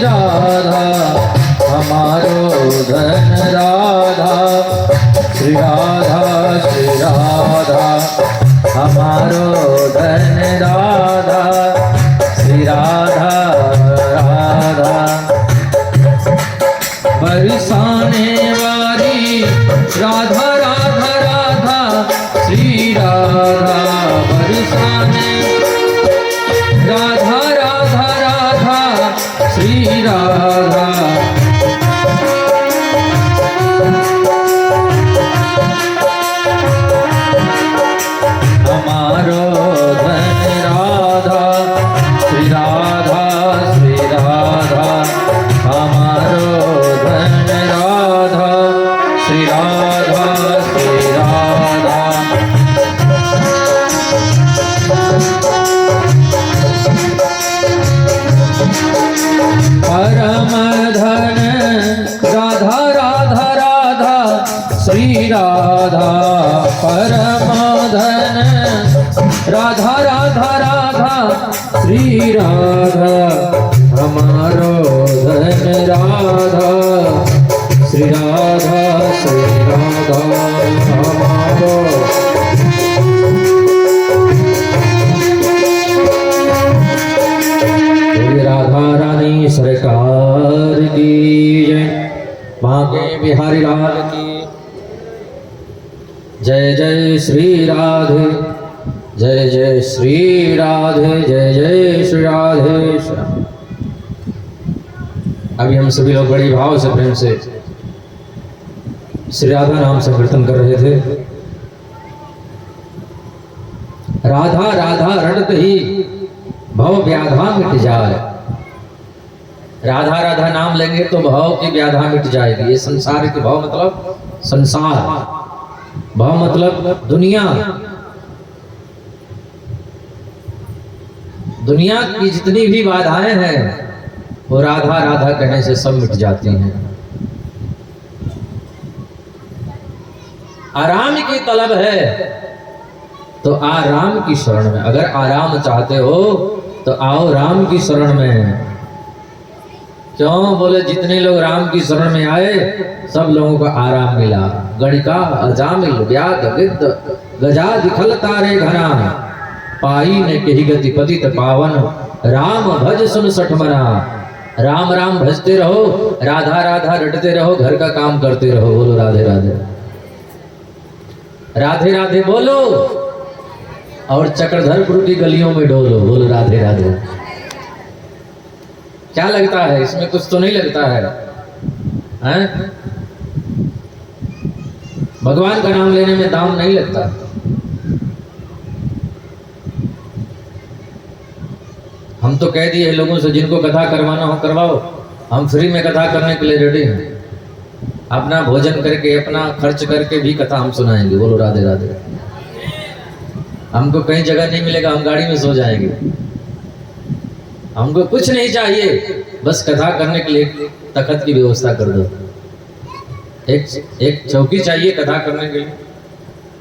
राधा हमारो धन राधा, श्री राधा हमारो धन राधा, श्री राधा राधा। बरसाने वाली राधा राधा राधा, श्री राधा बरसाने राधा राधा राधा, श्री राधा। हमारो धन राधा, श्री राधा हमारो धन राधा, श्री राधा परम धन राधा राधा राधा, श्री राधा परम धन राधा राधा राधा, श्री राधा हमारो धन राधा, श्री राधा हमारो। राधा रानी सरकार की जय, बांके बिहारी लाल की जय। जय श्री राधे, जय जय श्री राधे, जय जय श्री राधे। अभी हम सभी लोग बड़ी भाव से प्रेम से श्री राधा नाम संकीर्तन कर रहे थे। राधा राधा रटत ही भव व्याधा मिट जाए। राधा राधा नाम लेंगे तो भव की व्याधा मिट जाएगी। ये संसार के भव मतलब संसार, भव मतलब दुनिया। दुनिया की जितनी भी बाधाएं हैं वो राधा राधा कहने से सब मिट जाती हैं। आराम की तलब है तो आराम की शरण में। अगर आराम चाहते हो तो आओ राम की शरण में। क्यों बोले जितने लोग राम की शरण में आए सब लोगों को आराम मिला। गणिका अजामिल व्याध गिद्ध गजा दिखल तारे घना, पाई ने कही गति पतित पावन, राम भज सुन सठ मना। राम राम भजते रहो, राधा राधा रटते रहो, घर का काम करते रहो। बोलो राधे राधे, राधे राधे बोलो और चक्रधरपुर की गलियों में डोलो। बोलो राधे राधे। क्या लगता है इसमें? कुछ तो नहीं लगता है, हैं? भगवान का नाम लेने में दाम नहीं लगता। हम तो कह दिए लोगों से जिनको कथा करवाना हो करवाओ, हम फ्री में कथा करने के लिए रेडी हैं। अपना भोजन करके अपना खर्च करके भी कथा हम सुनाएंगे। बोलो राधे राधे। हमको कहीं जगह नहीं मिलेगा, हम गाड़ी में सो जाएंगे। हमको कुछ नहीं चाहिए, बस कथा करने के लिए तखत की व्यवस्था कर दो। एक चौकी चाहिए कथा करने के लिए।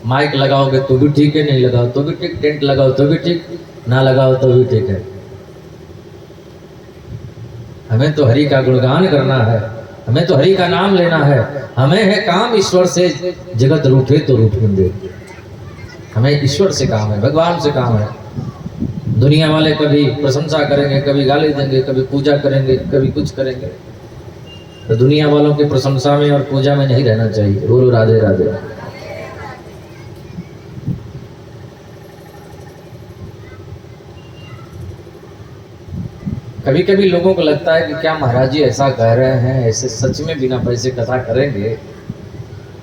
माइक लगाओगे तो भी ठीक है, नहीं लगाओ तो भी ठीक, टेंट लगाओ तो भी ठीक, ना लगाओ तो भी ठीक है। हमें तो हरि का गुणगान करना है, हमें तो हरि का नाम लेना है। हमें है काम ईश्वर से, जगत रूठे तो रूठने दे। हमें ईश्वर से काम है, भगवान से काम है। दुनिया वाले कभी प्रशंसा करेंगे, कभी गाली देंगे, कभी पूजा करेंगे, कभी कुछ करेंगे। तो दुनिया वालों की प्रशंसा में और पूजा में नहीं रहना चाहिए। बोलो राधे राधे। कभी कभी लोगों को लगता है कि क्या महाराज जी ऐसा कह रहे हैं, ऐसे सच में बिना पैसे कथा करेंगे?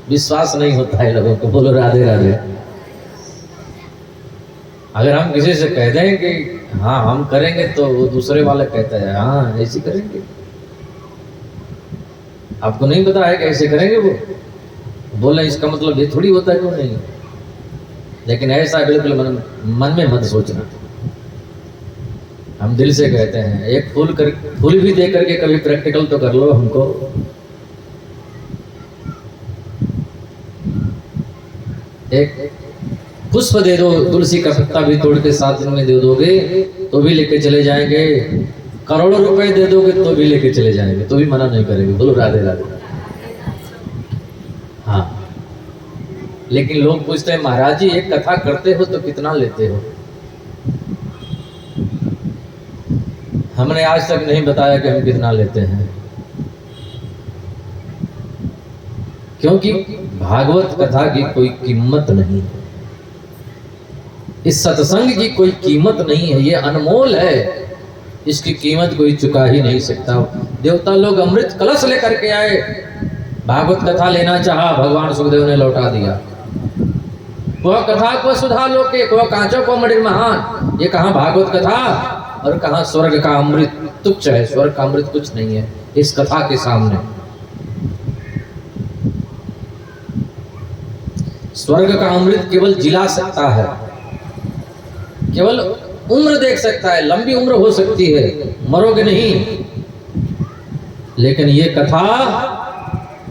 विश्वास नहीं होता है लोगों को। बोलो राधे राधे। अगर हम किसी से कह दें कि हाँ हम करेंगे तो वो दूसरे वाले कहते हैं हाँ ऐसे करेंगे। आपको नहीं पता है कैसे करेंगे वो? बोले इसका मतलब ये थोड़ी होता है क्यों नहीं। लेकिन ऐसा बिल्कुल मन में मत सोचना। हम दिल से कहते हैं। एक फूल भी दे करके कभी प्रैक्टिकल तो कर लो हमको। एक पुष्प दे दो, तुलसी का पत्ता भी तोड़ के 7 दिन में दे दोगे तो भी लेके चले जाएंगे। करोड़ों रुपए दे दोगे तो भी लेके चले जाएंगे, तो भी मना नहीं करेंगे। बोलो राधे राधे। हाँ, लेकिन लोग पूछते हैं महाराज जी एक कथा करते हो तो कितना लेते हो? हमने आज तक नहीं बताया कि हम कितना लेते हैं, क्योंकि भागवत कथा की कोई कीमत नहीं है, इस सत्संग की कोई कीमत नहीं है, ये अनमोल है, इसकी कीमत कोई चुका ही नहीं सकता। देवता लोग अमृत कलश लेकर के आए, भागवत कथा लेना चाहा, भगवान सुखदेव ने लौटा दिया। वह कथा को सुधा लोके को कांचो को मणि महान, ये कहाँ भागवत कथा और कहाँ स्वर्ग का अमृत। तुच्छ है, स्वर्ग का अमृत कुछ नहीं है इस कथा के सामने। स्वर्ग का अमृत केवल जिला सकता है, केवल उम्र देख सकता है, लंबी उम्र हो सकती है, मरोगे नहीं, लेकिन ये कथा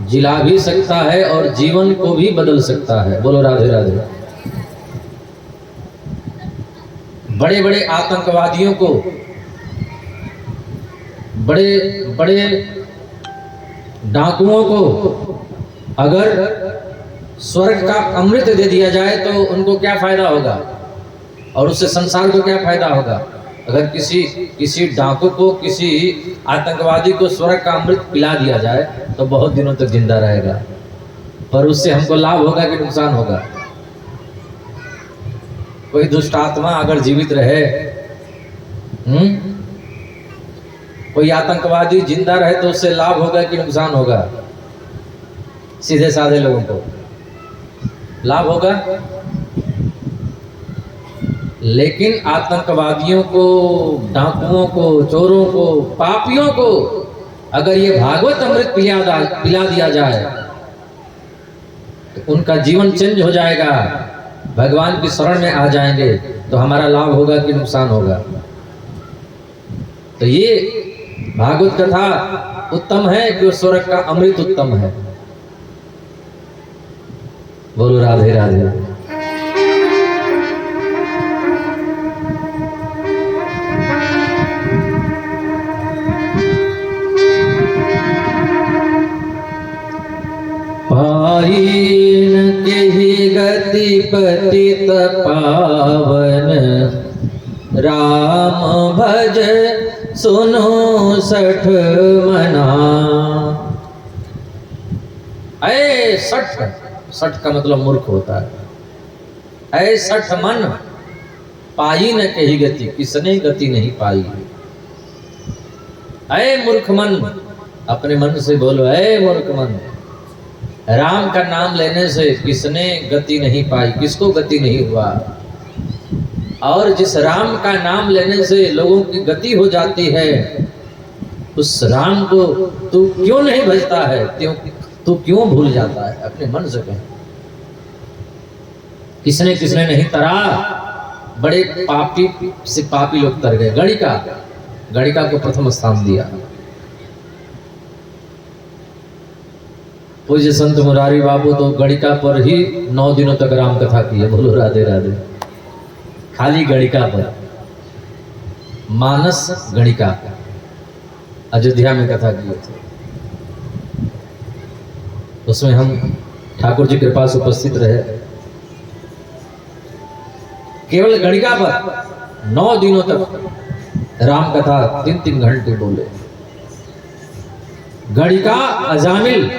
जिला भी सकता है और जीवन को भी बदल सकता है। बोलो राधे राधे। बड़े बड़े आतंकवादियों को, बड़े बड़े डाकुओं को अगर स्वर्ग का अमृत दे दिया जाए तो उनको क्या फायदा होगा और उससे संसार को क्या फायदा होगा? अगर किसी डाकू को, किसी आतंकवादी को स्वर्ग का अमृत पिला दिया जाए तो बहुत दिनों तक जिंदा रहेगा, पर उससे हमको लाभ होगा कि नुकसान होगा? कोई दुष्ट आत्मा अगर जीवित रहे, कोई आतंकवादी जिंदा रहे तो उससे लाभ होगा कि नुकसान होगा? सीधे साधे लोगों को लाभ होगा। लेकिन आतंकवादियों को, डाकुओं को, चोरों को, पापियों को अगर ये भागवत अमृत पिला दिया जाए तो उनका जीवन चेंज हो जाएगा, भगवान की शरण में आ जाएंगे, तो हमारा लाभ होगा कि नुकसान होगा? तो ये भागवत कथा उत्तम है कि स्वर्ग का अमृत उत्तम है। बोलो राधे राधे। पाइन के ही गति पतित पावन, राम भज सुनो सठ मना। ऐ सठ का मतलब मूर्ख होता है। ऐ सठ मन पाई न कही गति, किसने गति नहीं पाई। ऐ मूर्ख मन, अपने मन से बोलो ऐ मूर्ख मन, राम का नाम लेने से किसने गति नहीं पाई, किसको गति नहीं हुआ। और जिस राम का नाम लेने से लोगों की गति हो जाती है, उस राम को तू क्यों नहीं भजता है, तू क्यों भूल जाता है? अपने मन से कहें। किसने किसने नहीं तरा, बड़े पापी से पापी लोग तर गए। गणिका को प्रथम स्थान दिया। पूज्य संत मुरारी बाबू तो गणिका पर ही 9 दिनों तक राम कथा की है। बोलो राधे राधे। खाली गणिका पर, मानस गणिका अयोध्या में कथा की थी। उसमें हम ठाकुर जी के पास उपस्थित रहे। केवल गणिका पर 9 दिनों तक राम कथा 3-3 घंटे बोले। गणिका, अजामिल,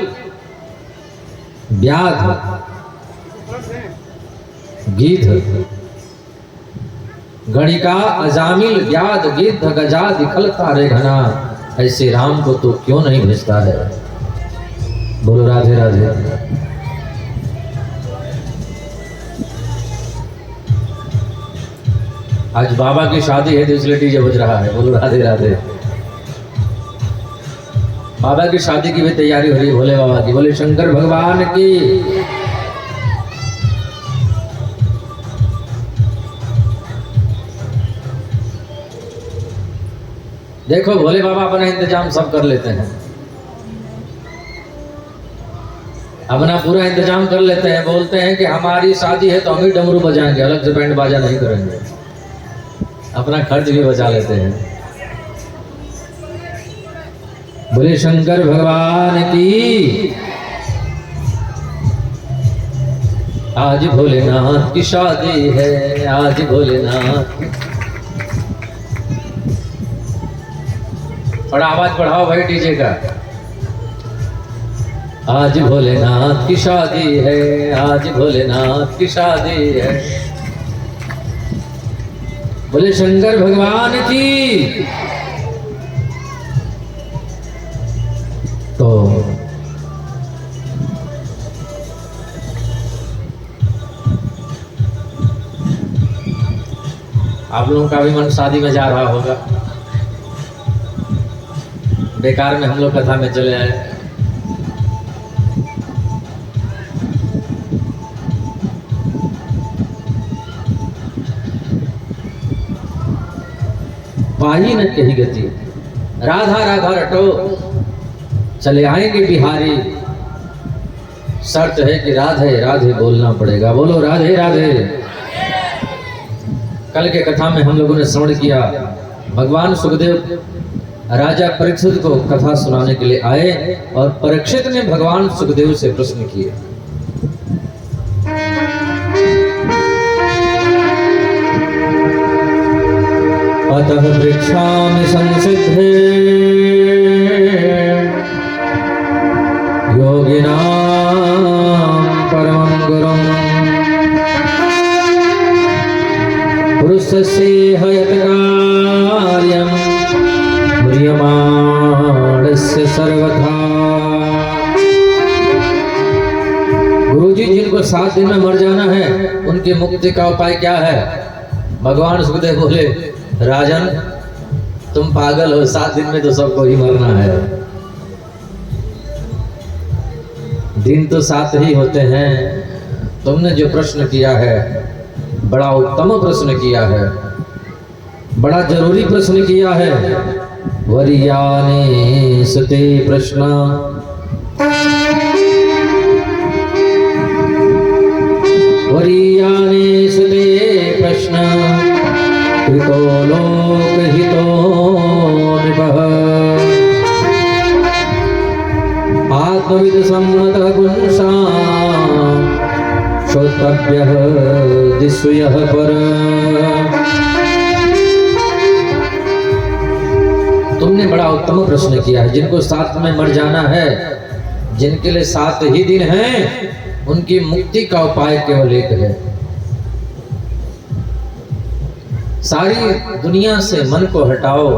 व्याध, गीध, गणिका, अजामिल, व्याध, गिद्ध, गजाद, खलता रे घना, ऐसे राम को तो क्यों नहीं भेजता है? बोलो राधे राधे। आज बाबा की शादी है तो इसलिए डीजे बज रहा है। बोलो राधे राधे। बाबा की शादी की भी तैयारी हो रही है, भोले बाबा की। बोले शंकर भगवान की। देखो भोले बाबा अपना इंतजाम सब कर लेते हैं, अपना पूरा इंतजाम कर लेते हैं। बोलते हैं कि हमारी शादी है तो हम ही डमरू बजाएंगे, अलग से बैंड बाजा नहीं करेंगे। अपना खर्च भी बचा लेते हैं। बोले शंकर भगवान की। आज भोलेनाथ की शादी है, आज भोलेनाथ। थोड़ा आवाज बढ़ाओ भाई डीजे का। आज भोलेनाथ की शादी है, आज भोलेनाथ की शादी है। बोले शंकर भगवान की। तो आप लोगों का भी मन शादी में जा रहा होगा। बेकार में हम लोग कथा में चले आए। पाई न कही गति, राधा राधा रटो, चले आएंगे बिहारी। शर्त है कि राधे राधे बोलना पड़ेगा। बोलो राधे राधे। कल के कथा में हम लोगों ने श्रवण किया, भगवान सुखदेव राजा परीक्षित को कथा सुनाने के लिए आए और परीक्षित ने भगवान सुखदेव से प्रश्न किए। अतः वृक्षामि संसिद्धे योगिनां परमं गुरुं पुरुषस्य यत् कार्यं म्रियमाणस्य सर्वथा। गुरुजी, जिनको 7 दिन में मर जाना है उनकी मुक्ति का उपाय क्या है? भगवान सुखदेव बोले, राजन तुम पागल हो, 7 दिन में तो सबको ही मरना है। दिन तो 7 ही होते हैं। तुमने जो प्रश्न किया है बड़ा उत्तम प्रश्न किया है, बड़ा जरूरी प्रश्न किया है। वरियाने सते प्रश्न, वरियाने सते प्रश्न, कृतो लोकहितो नृपः, आत्मविद सम्मतः पुंसां श्रोतव्यः दिस्यः पर। तुमने बड़ा उत्तम प्रश्न किया है। जिनको 7 में मर जाना है, जिनके लिए 7 ही दिन हैं, उनकी मुक्ति का उपाय केवल एक है। सारी दुनिया से मन को हटाओ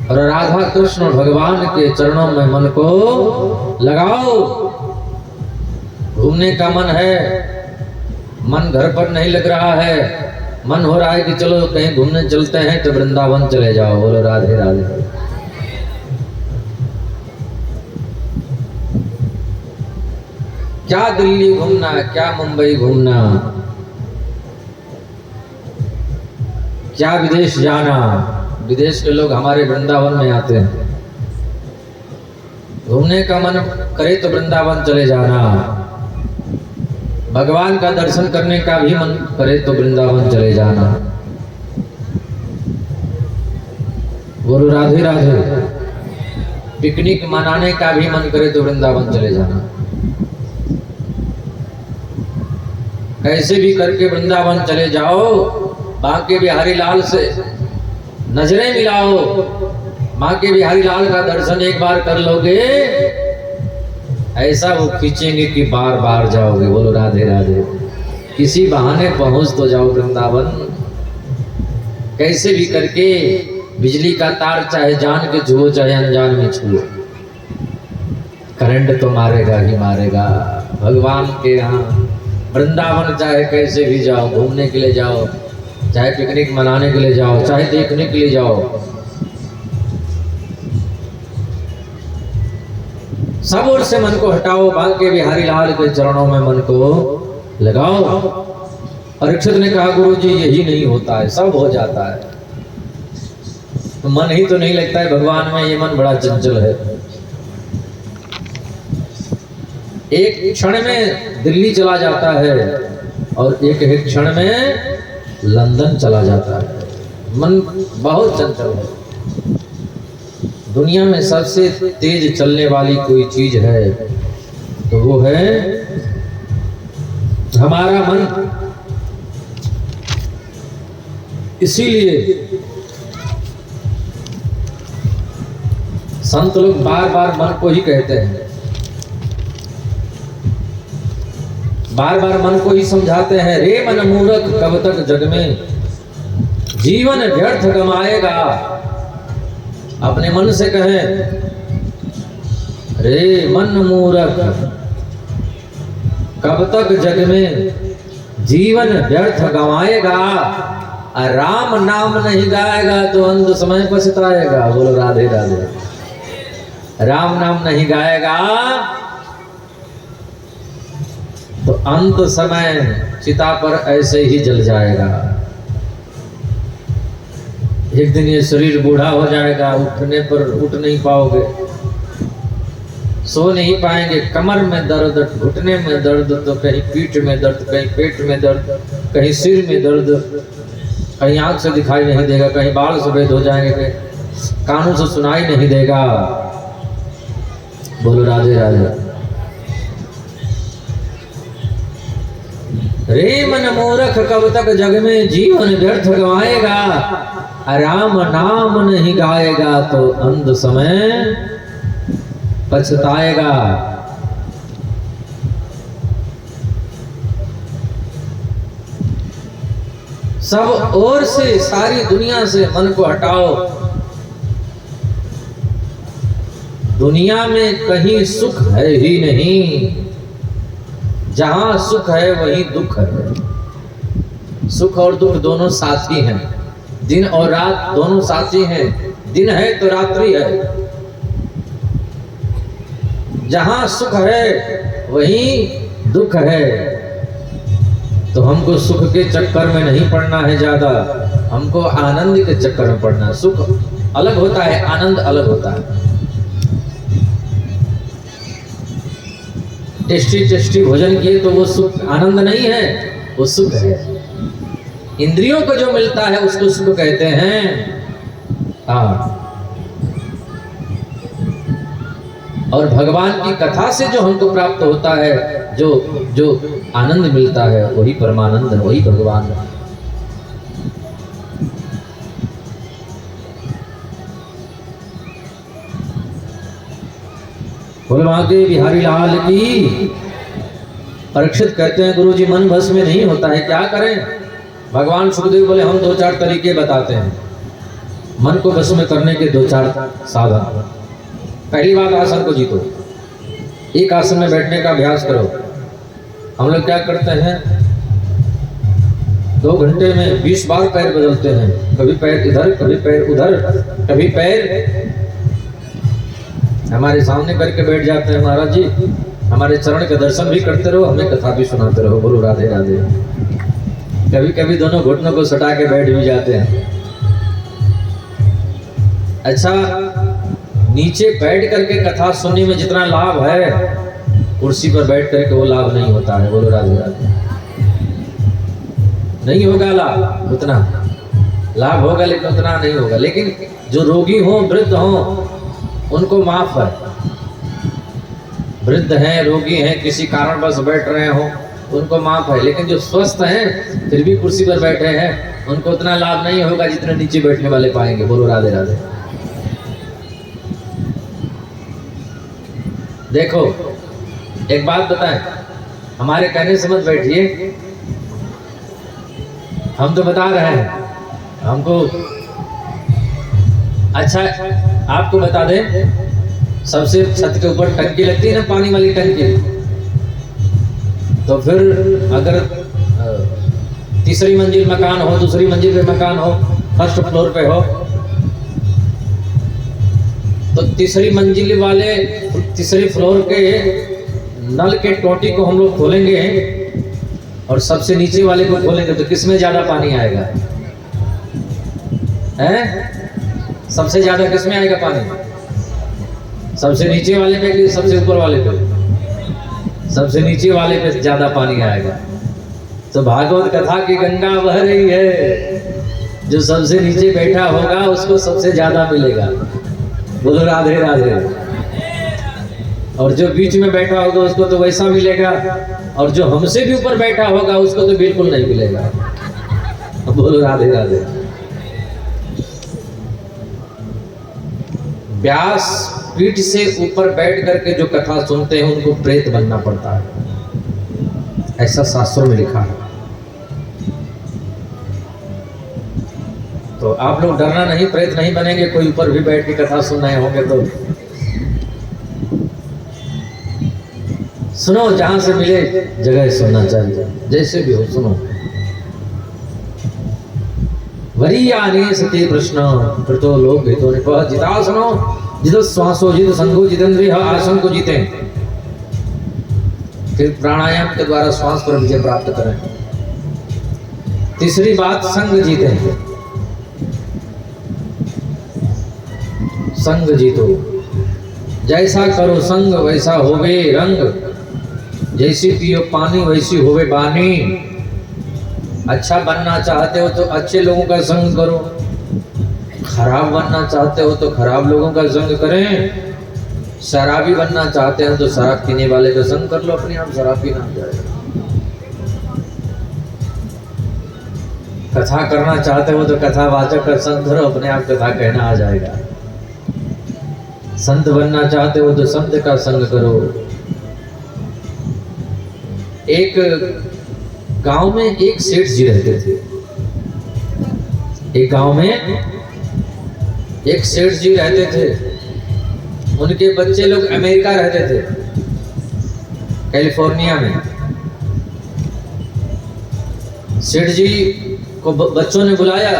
और राधा कृष्ण भगवान के चरणों में मन को लगाओ। घूमने का मन है, मन घर पर नहीं लग रहा है, मन हो रहा है कि चलो कहीं घूमने चलते हैं, तो वृंदावन चले जाओ। बोलो राधे राधे। क्या दिल्ली घूमना, क्या मुंबई घूमना, क्या विदेश जाना। विदेश के लोग हमारे वृंदावन में आते हैं। घूमने का मन करे तो वृंदावन चले जाना, भगवान का दर्शन करने का भी मन करे तो वृंदावन चले जाना। बोलो राधे राधे। पिकनिक मनाने का भी मन करे तो वृंदावन चले जाना। कैसे भी करके वृंदावन चले जाओ, बांके बिहारी लाल से नजरें मिलाओ, बांके बिहारी लाल का दर्शन एक बार कर लोगे, ऐसा वो खींचेंगे कि बार बार जाओगे। बोलो राधे राधे। किसी बहाने पहुंच तो जाओ वृंदावन। कैसे भी करके बिजली का तार चाहे जान के छुओ, चाहे अनजान में छुओ, करंट तो मारेगा ही मारेगा। भगवान के यहाँ वृंदावन चाहे कैसे भी जाओ, घूमने के लिए जाओ, चाहे पिकनिक मनाने के लिए जाओ, चाहे देखने के लिए जाओ, सब ओर से मन को हटाओ, बांके बिहारी लाल के चरणों में मन को लगाओ। परीक्षित ने कहा, गुरु जी यही नहीं होता है, सब हो जाता है। तो मन ही तो नहीं लगता है भगवान में, ये मन बड़ा चंचल है। एक क्षण में दिल्ली चला जाता है और एक क्षण में लंदन चला जाता है। मन बहुत चंचल है। दुनिया में सबसे तेज चलने वाली कोई चीज है तो वो है हमारा मन। इसीलिए संत लोग बार बार मन को ही कहते हैं, बार बार मन को ही समझाते हैं, रे मन मूर्ख कब तक जग में जीवन व्यर्थ गमाएगा। अपने मन से कहें, रे मन मूर्ख कब तक जग में जीवन व्यर्थ गमाएगा, राम नाम नहीं गाएगा तो अंत समय पछताएगा। बोलो राधे राधे। राम नाम नहीं गाएगा तो अंत समय चिता पर ऐसे ही जल जाएगा। एक दिन ये शरीर बूढ़ा हो जाएगा, उठने पर उठ नहीं पाओगे, सो नहीं पाएंगे, कमर में दर्द, घुटने में दर्द, तो कहीं पीठ में दर्द, कहीं पेट में दर्द, कहीं सिर में दर्द, कहीं आंख से दिखाई नहीं देगा, कहीं बाल सफेद हो जाएंगे, कहीं कानों से सुनाई नहीं देगा। बोलो राधे राधे। रे मन मूर्ख कब तक जग में जीवन व्यर्थ गवाएगा, राम नाम नहीं गाएगा तो अंत समय पछताएगा। सब ओर से, सारी दुनिया से मन को हटाओ। दुनिया में कहीं सुख है ही नहीं, जहां सुख है वहीं दुख है। सुख और दुख दोनों साथी हैं, दिन और रात दोनों साथी हैं। दिन है तो रात्रि है। जहां सुख है वहीं दुख है। तो हमको सुख के चक्कर में नहीं पड़ना है ज्यादा, हमको आनंद के चक्कर में पड़ना है। सुख अलग होता है, आनंद अलग होता है। टेस्टी टेस्टी भोजन किए तो वो सुख आनंद नहीं है, वो सुख है। इंद्रियों को जो मिलता है उसको सुख कहते हैं। हाँ, और भगवान की कथा से जो हमको प्राप्त होता है, जो जो आनंद मिलता है, वही परमानंद है, वही भगवान है। बोल मांगे बिहारी लाल की। परीक्षित कहते हैं, गुरुजी मन बस में नहीं होता है, क्या करें? भगवान सुखदेव बोले, हम 2-4 तरीके बताते हैं मन को बस में करने के 2-4 साधन। पहली बात, आसन को जीतो। एक आसन में बैठने का अभ्यास करो। हम लोग क्या करते हैं, 2 घंटे में 20 बार पैर बदलते हैं। कभी पैर इधर, कभी पैर उधर, कभी पैर हमारे सामने करके बैठ जाते हैं। महाराज जी, हमारे चरण के दर्शन भी करते रहो, हमें कथा भी सुनाते रहो। बोलो राधे राधे। कभी कभी दोनों घुटनों को सटा के बैठ भी जाते हैं। अच्छा, नीचे बैठ करके कथा सुनने में जितना लाभ है, कुर्सी पर बैठ करके वो लाभ नहीं होता है। बोलो राधे राधे। नहीं होगा लाभ, उतना लाभ होगा लेकिन उतना नहीं होगा। लेकिन जो रोगी हो, वृद्ध हो, उनको माफ है। वृद्ध हैं, रोगी हैं, किसी कारण बस बैठ रहे हो, उनको माफ है। लेकिन जो स्वस्थ हैं, फिर भी कुर्सी पर बैठे हैं, उनको उतना लाभ नहीं होगा जितना नीचे बैठने वाले पाएंगे। बोलो राधे राधे। देखो, एक बात बताएं, हमारे कहने से मत बैठिए, हम तो बता रहे हैं हमको। अच्छा, आपको बता दें, सबसे छत के ऊपर टंकी लगती है ना, पानी वाली टंकी। तो फिर अगर तीसरी मंजिल मकान हो, दूसरी मंजिल पे मकान हो, फर्स्ट फ्लोर पे हो, तो तीसरी मंजिल वाले तीसरी फ्लोर के नल के टोटी को हम लोग खोलेंगे और सबसे नीचे वाले को खोलेंगे, तो किसमें ज्यादा पानी आएगा? हैं? सबसे ज्यादा किसमें आएगा पानी? सबसे नीचे वाले पे कि सबसे ऊपर वाले पे? सबसे नीचे वाले पे ज्यादा पानी आएगा। तो भागवत कथा की गंगा बह रही है, जो सबसे नीचे बैठा होगा उसको सबसे ज्यादा मिलेगा। बोलो राधे राधे। और जो बीच में बैठा होगा उसको तो वैसा मिलेगा, और जो हमसे भी ऊपर बैठा होगा उसको तो बिल्कुल नहीं मिलेगा। बोलो राधे राधे। व्यास पीठ से ऊपर बैठ करके जो कथा सुनते हैं उनको प्रेत बनना पड़ता है, ऐसा शास्त्रों में लिखा है। तो आप लोग डरना नहीं, प्रेत नहीं बनेंगे। कोई ऊपर भी बैठ के कथा सुन रहे होंगे तो सुनो, जहां से मिले जगह सुनना चाहिए, जैसे भी हो सुनो। वरीयानि सती प्रश्न कृतो लोक हितो निपह जिता सुनो जितो श्वासो जितो संगो जितेंद्रिय आसन को जीते। फिर प्राणायाम के द्वारा श्वास पर विजय प्राप्त करें। तीसरी बात, संग जीते। संग जीतो, जैसा करो संग वैसा होवे रंग, जैसी पियो पानी वैसी होवे बानी। अच्छा बनना चाहते हो तो अच्छे लोगों का संग करो, खराब बनना चाहते हो तो खराब लोगों का संग करें। शराबी बनना चाहते हैं तो शराब पीने वाले का संग कर लो, अपने आप शराब पीना आ जाएगा। कथा करना चाहते हो तो कथावाचक का संग करो, अपने आप कथा कहना आ जाएगा। संत बनना चाहते हो तो संत का संग करो। एक गांव में एक सेठ जी रहते थे। एक गांव में एक सेठ जी रहते थे। उनके बच्चे लोग अमेरिका रहते थे, कैलिफोर्निया में। सेठ जी को बच्चों ने बुलाया।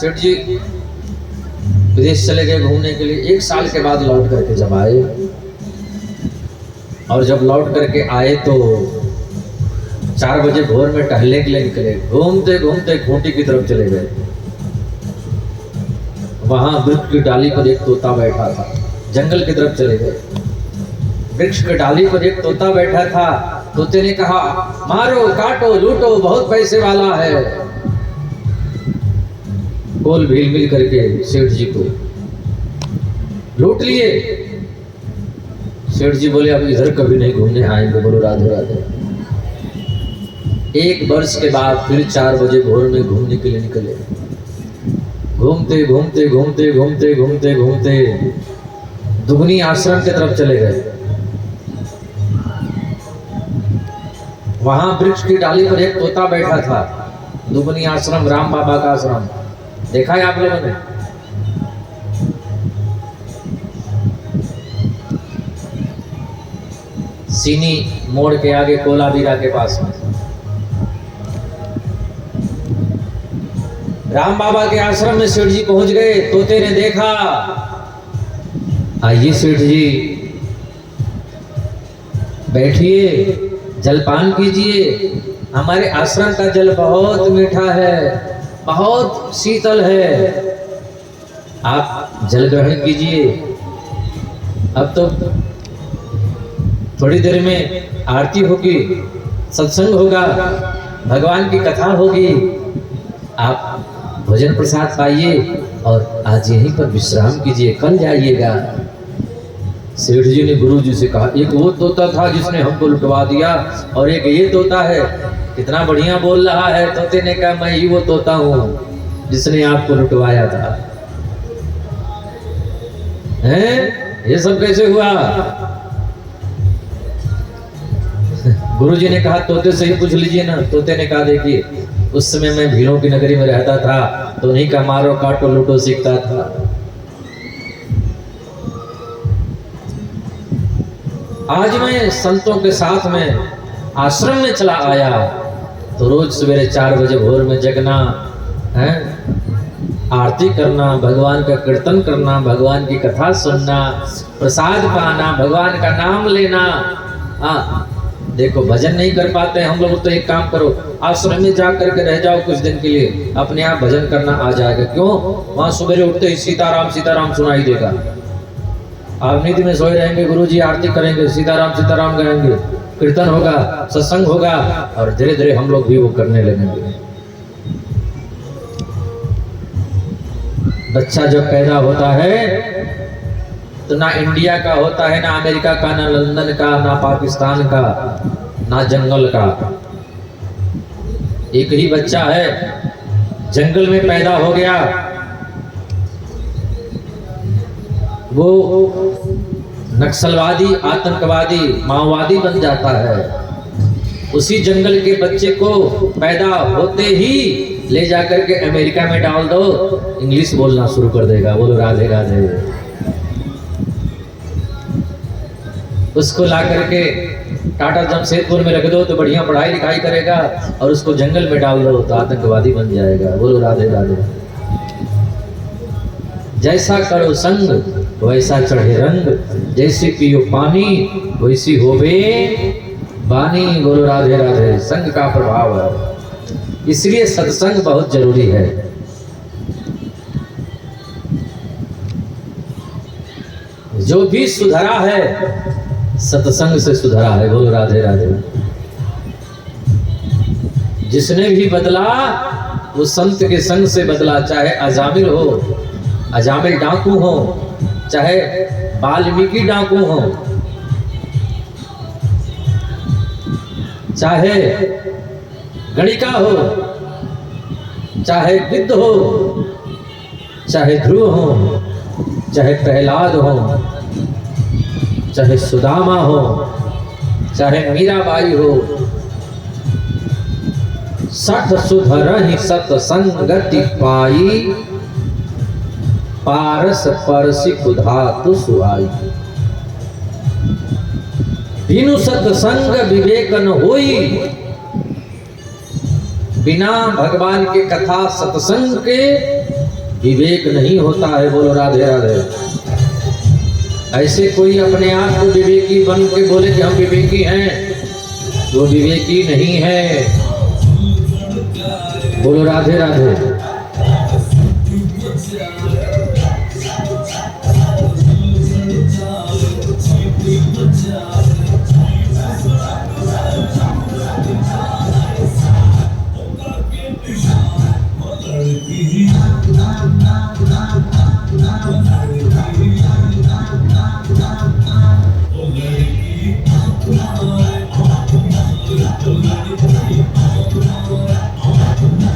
सेठ जी विदेश चले गए घूमने के लिए। 1 साल के बाद लौट करके जब आए, और जब लौट करके आए तो 4 बजे भोर में टहलने के लिए निकले। घूमते घूमते खूंटी की तरफ चले गए। वहां वृक्ष की डाली पर एक तोता बैठा था। जंगल की तरफ चले गए। वृक्ष की डाली पर एक तोता बैठा था। तोते ने कहा, मारो काटो लूटो, बहुत पैसे वाला है। गोल भील मिल करके सेठ जी को लूट लिए। सेठ जी बोले, अब इधर कभी नहीं घूमने आएंगे। बोलो राधे राधे। 1 वर्ष के बाद फिर 4 बजे भोर में घूमने के लिए निकले। घूमते घूमते घूमते घूमते घूमते घूमते दुगनी आश्रम की तरफ चले गए। वहां वृक्ष की डाली पर एक तोता बैठा था। दुगनी आश्रम राम बाबा का आश्रम देखा है आप लोगों ने? सीनी मोड़ के आगे कोलाबीरा के पास में राम बाबा के आश्रम में सेठ जी पहुंच गए। तोते ने देखा, आइए सेठ जी बैठिए, जलपान कीजिए। हमारे आश्रम का जल बहुत मीठा है, बहुत शीतल है, आप जल ग्रहण कीजिए। अब तो थोड़ी देर में आरती होगी, सत्संग होगा, भगवान की कथा होगी। आप भोजन प्रसाद पाइए और आज यहीं पर विश्राम कीजिए, कल जाइएगा। सेठ जी ने गुरु जी से कहा, एक वो तोता था जिसने हमको लुटवा दिया, और एक ये तोता है, कितना बढ़िया बोल रहा है। तोते ने कहा, मैं ही वो तोता हूँ जिसने आपको लुटवाया था। हैं? ये सब कैसे हुआ? गुरु जी ने कहा, तोते से ही पूछ लीजिए ना। तोते ने कहा, देखिए उस समय मैं भीलों की नगरी में रहता था, तो उन्हीं का मारो काटो लूटो सीखता था। आज मैं संतों के साथ में आश्रम में चला आया, तो रोज सवेरे 4 बजे भोर में जगना है, आरती करना, भगवान का कीर्तन करना, भगवान की कथा सुनना, प्रसाद पाना, भगवान का नाम लेना। देखो भजन नहीं कर पाते हम लोग, तो एक काम करो, आश्रम में जा करके रह जाओ कुछ दिन के लिए, अपने आप भजन करना आ जाएगा। क्यों? वहां सवेरे उठते ही सीताराम सीताराम सुनाई देगा। आप नींद में सोए रहेंगे, गुरुजी आरती करेंगे, सीताराम सीताराम गाएंगे, कीर्तन होगा, सत्संग होगा, और धीरे धीरे हम लोग भी वो करने लगेंगे। बच्चा जब पैदा होता है तो ना इंडिया का होता है, ना अमेरिका का, ना लंदन का, ना पाकिस्तान का, ना जंगल का। एक ही बच्चा है, जंगल में पैदा हो गया, वो नक्सलवादी, आतंकवादी, माओवादी बन जाता है। उसी जंगल के बच्चे को पैदा होते ही ले जाकर के अमेरिका में डाल दो, इंग्लिश बोलना शुरू कर देगा। बोलो राधे राधे। उसको ला करके टाटा जमशेदपुर में रख दो तो बढ़िया पढ़ाई लिखाई करेगा, और उसको जंगल में डाल दो तो आतंकवादी बन जाएगा। बोलो राधे राधे। जैसा करो संग वैसा चढ़े रंग, जैसे पियो पानी वैसी होवे वाणी। बोलो राधे राधे। संग का प्रभाव है, इसलिए सत्संग बहुत जरूरी है। जो भी सुधरा है सत्संग से सुधरा है। बोलो राधे राधे। जिसने भी बदला वो संत के संग से बदला, चाहे अजामिल हो, अजामिल डाकू हो, चाहे वाल्मीकि डाकू हो, चाहे गणिका हो, चाहे विद्ध हो, चाहे ध्रुव हो, चाहे प्रहलाद हो, चाहे सुदामा हो, चाहे मीराबाई हो, सठ सुधरहि सतसंगति पाई, पारस परसि कुधातु सुआई। बिनु सत्संग विवेक न होई, बिना भगवान के कथा सत्संग के विवेक नहीं होता है। बोलो राधे राधे। ऐसे कोई अपने आप को विवेकी बन के बोले कि हम विवेकी हैं, वो विवेकी नहीं है। बोलो राधे राधे।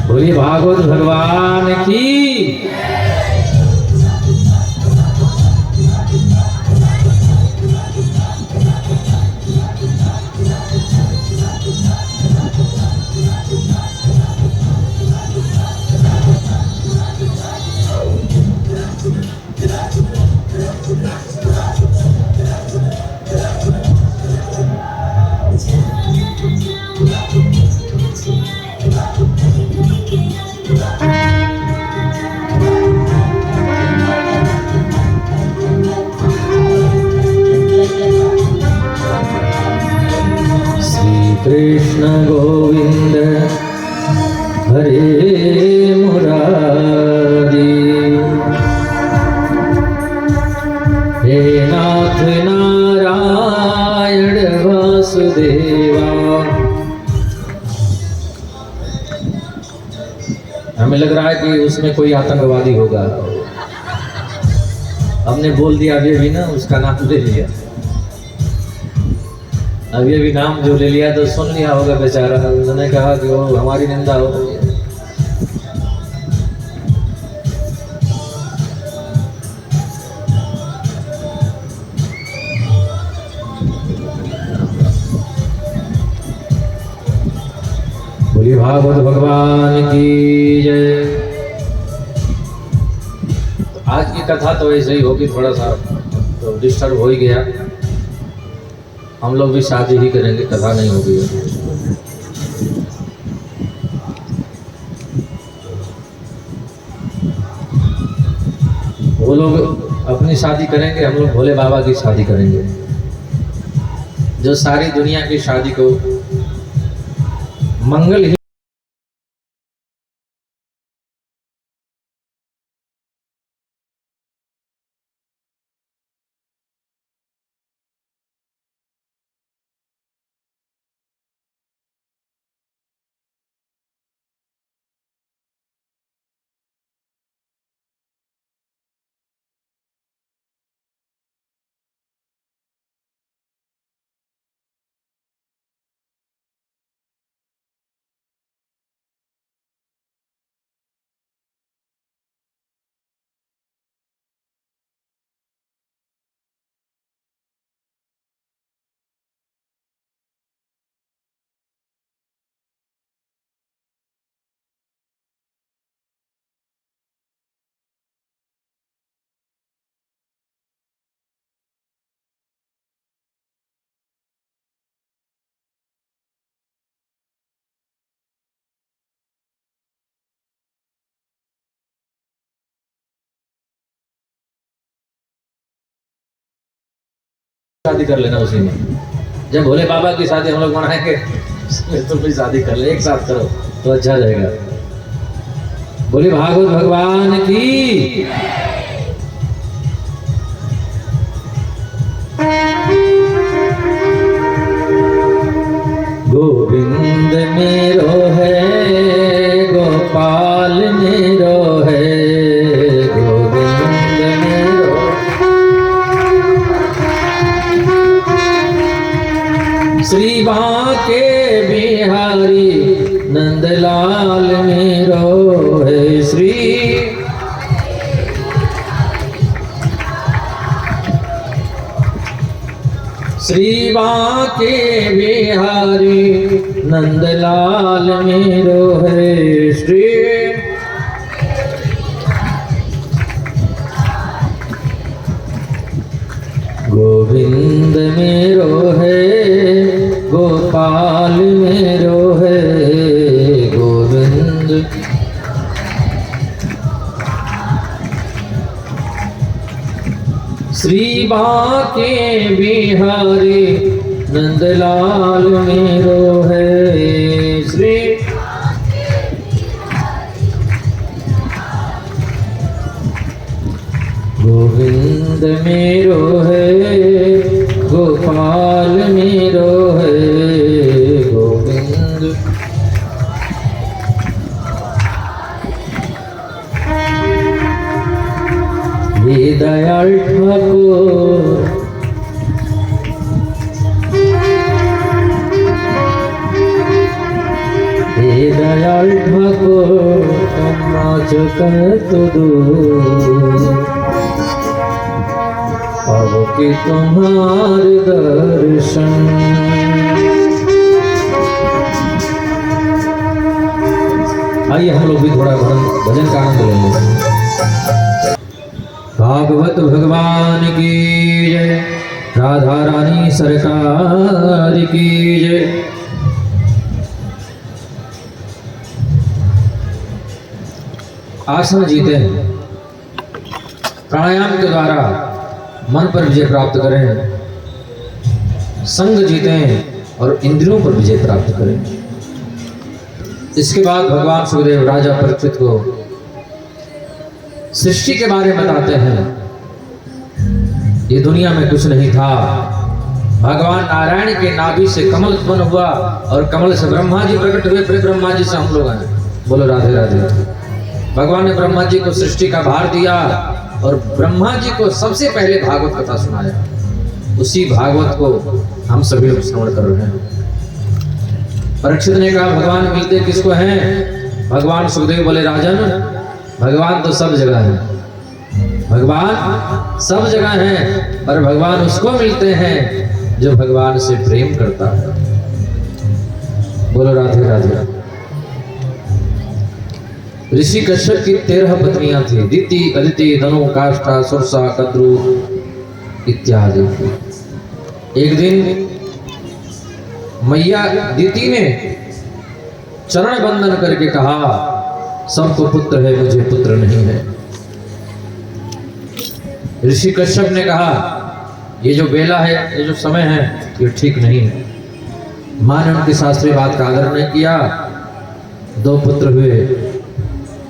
बोलिए भागवत भगवान की। कृष्ण गोविंद हरे मुरारी, हे नाथ नारायण वासुदेवा। हमें लग रहा है कि उसमें कोई आतंकवादी होगा। हमने बोल दिया अभी भी ना, उसका नाम ले लिया, अभी नाम जो ले लिया तो सुन लिया होगा बेचारा। उसने कहा कि वो हमारी निंदा हो रही है। बोलिए भागवत भगवान की जय। तो आज की कथा तो ऐसे ही होगी, थोड़ा सा तो डिस्टर्ब हो ही गया। हम लोग भी शादी ही करेंगे, कथा नहीं होगी। वो लोग अपनी शादी करेंगे, हम लोग भोले बाबा की शादी करेंगे, जो सारी दुनिया की शादी को मंगल ही शादी कर लेना उसी में। जब भोले बाबा की शादी हम लोग मनाएंगे तो भी शादी कर ले, एक साथ करो तो अच्छा रहेगा। बोले भागवत भगवान की। गोविंद मेरो है, गोपाल मेरो है, गोविंद मेरो। श्री बांके बिहारी नंदलाल मेरो है। श्री श्री बांके बिहारी नंदलाल मेरो है। श्री गोविंद मेरो है, गोपाल मेरो है, गोविंद। श्री बांके बिहारी नंदलाल मेरो है। श्री गोविंद मेरो है, गोपाल मेरो है, गोविंद। ये दयाल ठाकुर हे दयाल ठाकुर नाच कर तो अब कि तुम्हारे दर्शन। आइए हम लोग भी थोड़ा भजन का आनंद लेंगे। भागवत भगवान की जय, राधा रानी सरकार की जय। आसन जीते हैं, प्राणायाम के द्वारा मन पर विजय प्राप्त करें, संग जीते हैं और इंद्रियों पर विजय प्राप्त करें। इसके बाद भगवान सुखदेव राजा परीक्षित को सृष्टि के बारे में बताते हैं। ये दुनिया में कुछ नहीं था, भगवान नारायण के नाभि से कमल उत्पन्न हुआ और कमल से ब्रह्मा जी प्रकट हुए, फिर ब्रह्मा जी से हम लोग आए। बोलो राधे राधे। भगवान ने ब्रह्मा जी को सृष्टि का भार दिया और ब्रह्मा जी को सबसे पहले भागवत कथा सुनाया। उसी भागवत को हम सभी लोग श्रवण कर रहे हैं। परीक्षित ने कहा भगवान मिलते किसको हैं? भगवान सुखदेव बोले राजन, भगवान तो सब जगह है, भगवान सब जगह है, पर भगवान उसको मिलते हैं जो भगवान से प्रेम करता है। बोलो राधे राधे। ऋषि कश्यप की 13 पत्नियां थी, दिति, अदिति, धनु, काष्ठा, सुरसा, कद्रु इत्यादि। एक दिन मैया दिति ने चरण बंदन करके कहा सबको पुत्र है, मुझे पुत्र नहीं है। ऋषि कश्यप ने कहा ये जो बेला है, ये जो समय है, ये ठीक नहीं है। मां ने उनकी शास्त्रीय बात का आदर नहीं किया। 2 पुत्र हुए,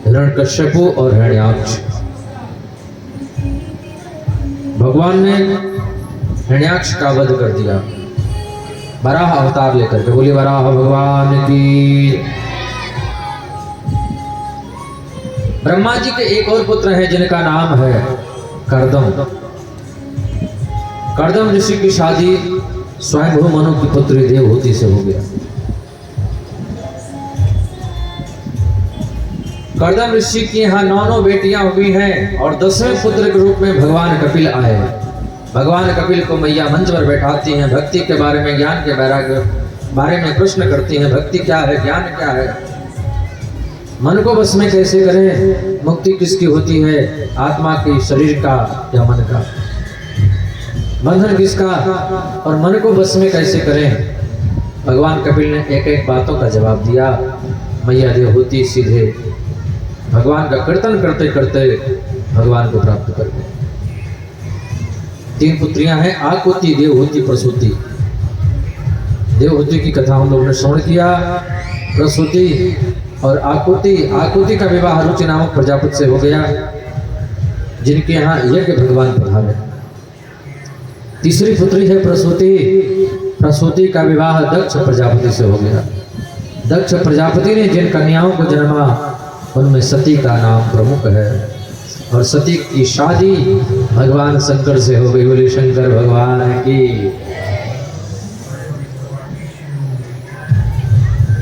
हिरण्यकश्यपु और हिरण्याक्ष। भगवान ने हिरण्याक्ष का वध कर दिया वराह अवतार लेकर के। बोलिए वराह भगवान की। ब्रह्मा जी के एक और पुत्र हैं जिनका नाम है कर्दम। कर्दम ऋषि की शादी स्वयंभू मनु की पुत्री देवहूति से हो गया। कर्दम ऋषि की यहाँ 9 बेटियां हुई हैं और 10वें पुत्र के रूप में भगवान कपिल आए। भगवान कपिल को मैया मंच पर बैठाती हैं, भक्ति के बारे में, ज्ञान के बारे में प्रश्न करती हैं। भक्ति क्या है, ज्ञान क्या है, मन को बस में कैसे करें, मुक्ति किसकी होती है, आत्मा की, शरीर का या मन का, बंधन किसका, और मन को बस में कैसे करें। भगवान कपिल ने एक एक बातों का जवाब दिया। मैया देवहूति सीधे भगवान का कीर्तन करते करते भगवान को प्राप्त कर गए। तीन पुत्रियां हैं, आकुति, देवहूति, प्रसूति। देवहूति की कथा हम लोगों ने श्रवण किया, प्रसूति और आकुति। आकुति का विवाह रुचि नामक प्रजापति से हो गया, जिनके यहाँ यज्ञ भगवान पधारे। तीसरी पुत्री है प्रसूति। प्रसूति का विवाह दक्ष प्रजापति से हो गया। दक्ष प्रजापति ने जिन कन्याओं को जन्मा उनमें सती का नाम प्रमुख है, और सती की शादी भगवान शंकर से हो गई। बोले शंकर भगवान की।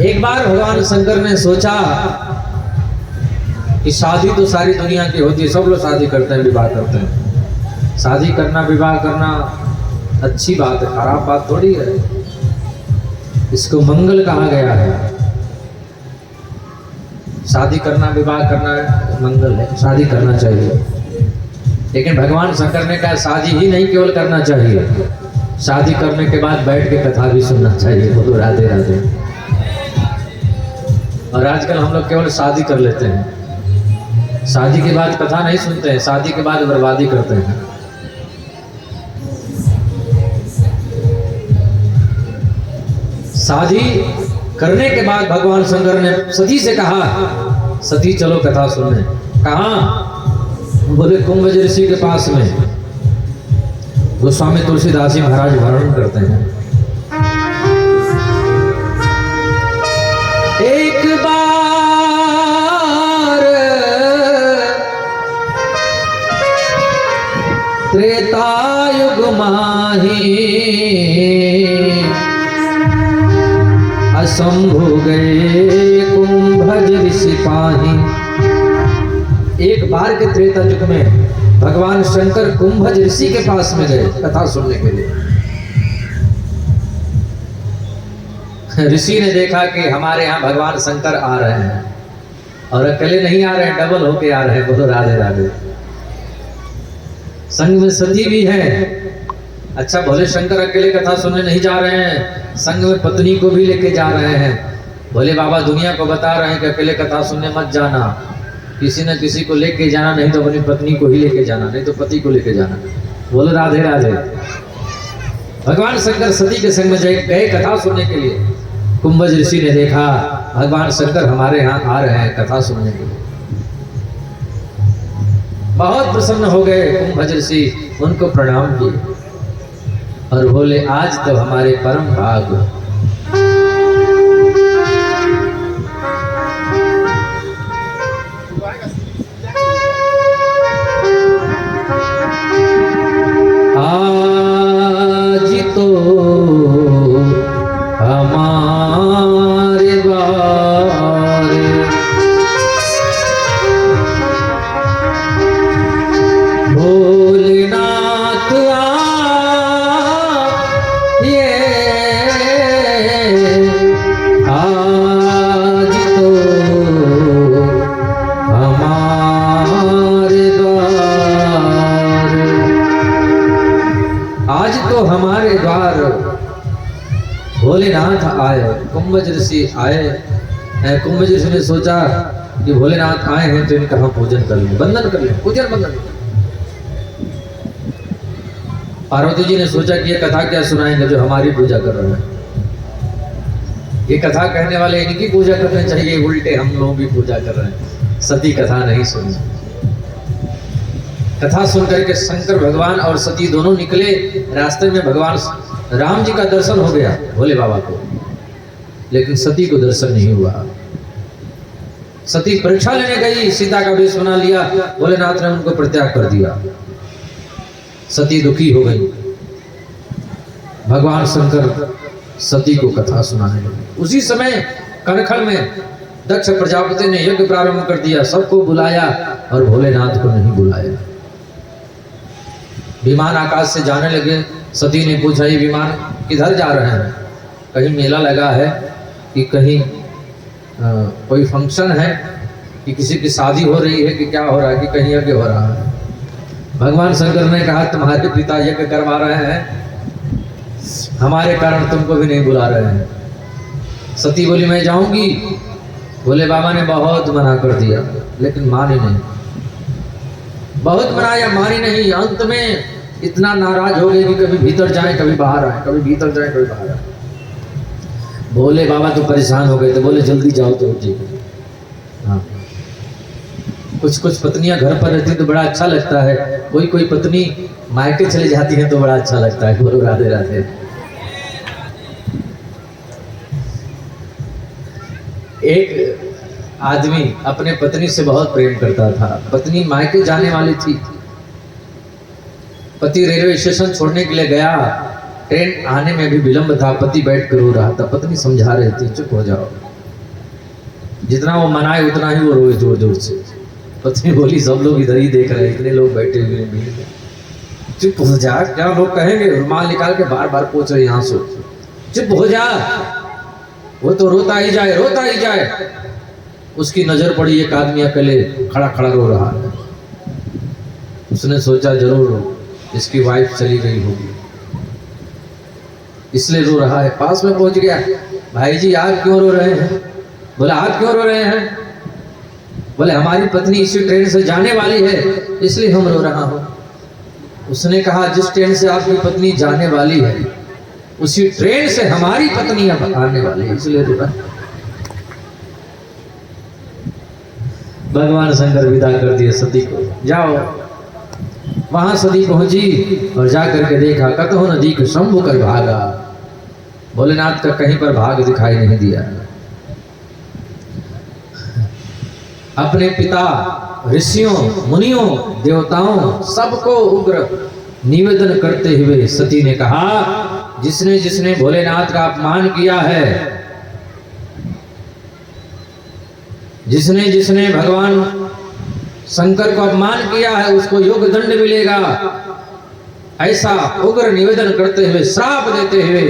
एक बार भगवान शंकर ने सोचा कि शादी तो सारी दुनिया की होती है, सब लोग शादी करते हैं, विवाह करते हैं। शादी करना, विवाह करना अच्छी बात है, खराब बात थोड़ी है। इसको मंगल कहा गया है। शादी करना, विवाह करना मंगल है, शादी करना चाहिए। लेकिन भगवान शंकर ने कहा शादी ही नहीं केवल करना चाहिए, शादी करने के बाद बैठ के कथा भी सुनना चाहिए। बोलो राधे राधे। और आजकल हम लोग केवल शादी कर लेते हैं, शादी के बाद कथा नहीं सुनते हैं, शादी के बाद बर्बादी करते हैं। शादी करने के बाद भगवान शंकर ने सती से कहा, सती चलो कथा सुनने। कहाँ? बोले कुंभज ऋषि के पास में। गोस्वामी तुलसीदास जी महाराज वर्णन करते हैं, एक बार त्रेतायुग माही असंभु गए कुंभज ऋषि पाही। एक बार के त्रेता युग में भगवान शंकर कुंभज ऋषि के पास में गए कथा सुनने के लिए। ऋषि ने देखा कि हमारे यहाँ भगवान शंकर आ रहे हैं, और अकेले नहीं आ रहे हैं, डबल होके आ रहे हैं। बोलो राधे राधे। संग में सती भी है। अच्छा, भोले शंकर अकेले कथा सुनने नहीं जा रहे हैं, संग में पत्नी को भी लेके जा रहे हैं। भोले बाबा दुनिया को बता रहे हैं कि अकेले कथा सुनने मत जाना, किसी न किसी को लेके जाना, नहीं तो अपनी पत्नी को ही लेके जाना, नहीं तो पति को लेके जाना। बोलो राधे राधे। भगवान शंकर सती के संग में गए कथा सुनने के लिए। कुंभज ऋषि ने देखा भगवान शंकर हमारे यहाँ आ रहे हैं कथा सुनने के लिए, बहुत प्रसन्न हो गए। कुंभज ऋषि उनको प्रणाम किए और बोले आज तो हमारे परम भाग। आज तो हमारे बारे भोलेनाथ ये आज तो हमारे द्वार, आज तो हमारे द्वार भोलेनाथ आए। कुंभज ऋषि आए। कुंभज ऋषि ने सोचा कि भोलेनाथ आए हैं तो इनका हम पूजन कर लें, वंदन कर लें, पूजन वंदन। पार्वती जी ने सोचा कि ये कथा क्या सुनाएंगे जो हमारी पूजा कर रहे हैं, ये कथा कहने वाले इनकी पूजा करनी चाहिए, उल्टे हम लोग भी पूजा कर रहे हैं। सती कथा नहीं सुनी। कथा सुनकर के शंकर भगवान और सती दोनों निकले। रास्ते में भगवान राम जी का दर्शन हो गया भोले बाबा को, लेकिन सती को दर्शन नहीं हुआ। सती परीक्षा लेने गई, सीता का वेश बना लिया, भोलेनाथ ने उनको परित्याग कर दिया। सती दुखी हो गई। भगवान शंकर सती को कथा सुनाने लगे। उसी समय कनखल में दक्ष प्रजापति ने यज्ञ प्रारंभ कर दिया, सबको बुलाया और भोलेनाथ को नहीं बुलाया। विमान आकाश से जाने लगे। सती ने पूछा ये विमान किधर जा रहे हैं? कहीं मेला लगा है कि कहीं कोई फंक्शन है कि किसी की शादी हो रही है कि क्या हो रहा है कि कहीं यज्ञ हो रहा है? भगवान शंकर ने कहा तुम्हारे पिता यज्ञ करवा रहे हैं, हमारे कारण तुमको भी नहीं बुला रहे हैं। सती बोली मैं जाऊंगी। भोले बाबा ने बहुत मना कर दिया, लेकिन मानी नहीं। बहुत मनाया, मानी नहीं। अंत में इतना नाराज हो गए कि कभी भीतर जाए कभी बाहर आए, कभी भीतर जाए कभी बाहर आए। भोले बाबा तो परेशान हो गए थे, बोले जल्दी जाओ तो जी। हाँ, कुछ कुछ पत्नियां घर पर रहती तो बड़ा अच्छा लगता है, कोई कोई पत्नी मायके चली जाती है तो बड़ा अच्छा लगता है। बोलो राधे राधे। एक आदमी अपने पत्नी से बहुत प्रेम करता था, पत्नी मायके जाने वाली थी, पति रेलवे स्टेशन छोड़ने के लिए गया, ट्रेन आने में भी विलंब था, पति बैठ कर रो रहा था, पत्नी समझा रही थी चुप हो जाओ, जितना वो मनाए उतना ही वो रोए जोर जोर से। पत्नी बोली सब लोग इधर ही देख रहे हैं, इतने लोग बैठे हुए हैं भीड़ में, चुप हो जा, क्या लोग कहेंगे। रुमाल निकाल के बार बार पोंछ रही आंसू, चुप हो जा, वो तो रोता ही जाए रोता ही जाए। उसकी नजर पड़ी एक आदमी अकेले खड़ा खड़ा रो रहा है, उसने सोचा जरूर इसकी वाइफ चली गई होगी इसलिए रो रहा है। पास में पहुंच गया, भाई जी आप क्यों रो रहे हैं? बोला आप क्यों रो रहे हैं? बोले हमारी पत्नी इसी ट्रेन से जाने वाली है इसलिए हम रो रहा हूं। उसने कहा जिस ट्रेन से आपकी पत्नी जाने वाली है उसी ट्रेन से हमारी पत्नी अब आने वाली है इसलिए रो रहा है। भगवान शंकर विदा कर दिए सती को, जाओ। वहां सती पहुंची और जाकर के देखा, कतहु न दीख शंभु कर भागा, भोलेनाथ का कहीं पर भाग दिखाई नहीं दिया। अपने पिता ऋषियों मुनियों देवताओं सबको उग्र निवेदन करते हुए सती ने कहा, जिसने जिसने भोलेनाथ का अपमान किया है, जिसने जिसने भगवान शंकर को अपमान किया है उसको योग दंड मिलेगा। ऐसा उग्र निवेदन करते हुए श्राप देते हुए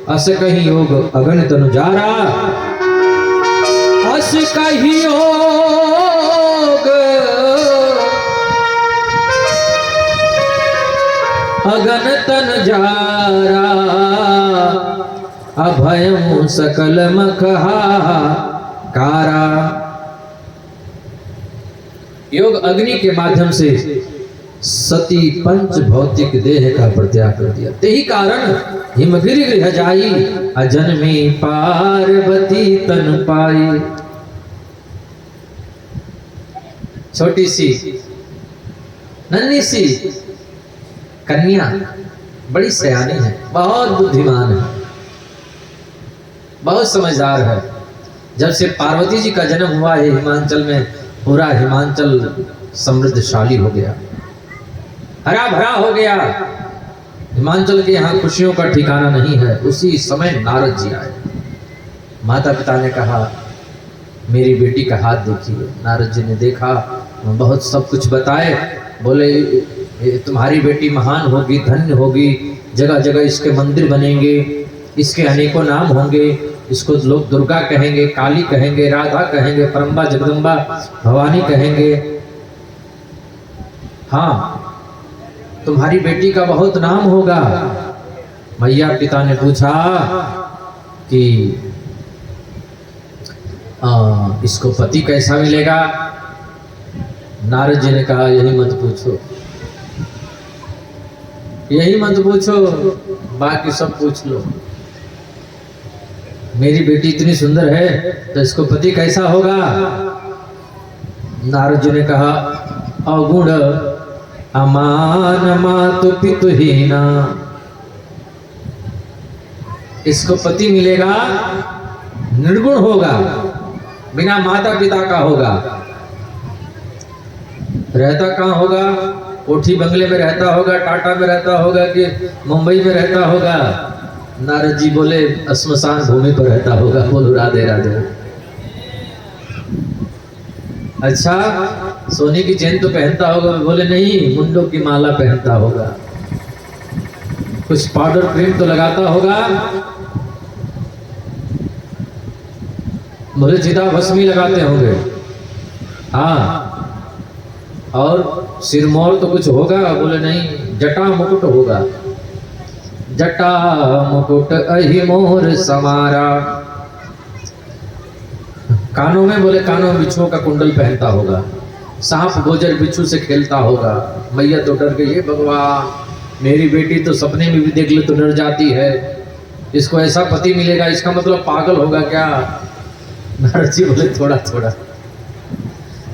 अस कहीं योग अगणित अनुजारा, अस कहीं योग अगणित अनुजारा, अभयम सकल मखहा कारा। योग अग्नि के माध्यम से सती पंच भौतिक देह का परित्याग कर दिया। तेहि कारण हिमगिरि गृह जाई, अजन्मी पार्वती तन पाई। छोटी सी नन्ही सी कन्या बड़ी सयानी है, बहुत बुद्धिमान है, बहुत समझदार है। जब से पार्वती जी का जन्म हुआ है हिमाचल में, पूरा हिमाचल समृद्धशाली हो गया, हरा भरा हो गया। हिमाचल के यहाँ खुशियों का ठिकाना नहीं है। उसी समय नारद जी आए, माता पिता ने कहा मेरी बेटी का हाथ देखिए। नारद जी ने देखा, बहुत सब कुछ बताए, बोले तुम्हारी बेटी महान होगी, धन्य होगी, जगह जगह इसके मंदिर बनेंगे, इसके अनेकों नाम होंगे, इसको लोग दुर्गा कहेंगे, काली कहेंगे, राधा कहेंगे, परम्बा जगदम्बा भवानी कहेंगे। हाँ, तुम्हारी बेटी का बहुत नाम होगा। मैया पिता ने पूछा कि इसको पति कैसा मिलेगा? नारद जी ने कहा यही मत पूछो, यही मत पूछो, बाकी सब पूछ लो। मेरी बेटी इतनी सुंदर है तो इसको पति कैसा होगा? नारद जी ने कहा अगुण अमान मातु पितुहीना, इसको पति मिलेगा निर्गुण होगा, बिना माता पिता का होगा। रहता कहाँ होगा? कोठी बंगले में रहता होगा, टाटा में रहता होगा कि मुंबई में रहता होगा? नारद जी बोले श्मशान भूमि पर रहता होगा। बोलो राधे राधे। अच्छा, सोने की चेन तो पहनता होगा? बोले नहीं, मुंडों की माला पहनता होगा, कुछ पाउडर क्रीम तो लगाता होगा। बोले चिता भस्मी लगाते होंगे। हाँ, और सिरमौर तो कुछ होगा? बोले नहीं, जटा मुकुट होगा। जटा मुकुट अहि मोर समारा। कानों में? बोले कानों में बिच्छुओं का कुंडल पहनता होगा, सांप गोजर बिच्छू से खेलता होगा। मैया तो डर गई, भगवान मेरी बेटी तो सपने में भी देख ले तो डर जाती है, इसको ऐसा पति मिलेगा, इसका मतलब पागल होगा क्या? नारद जी बोले थोड़ा थोड़ा,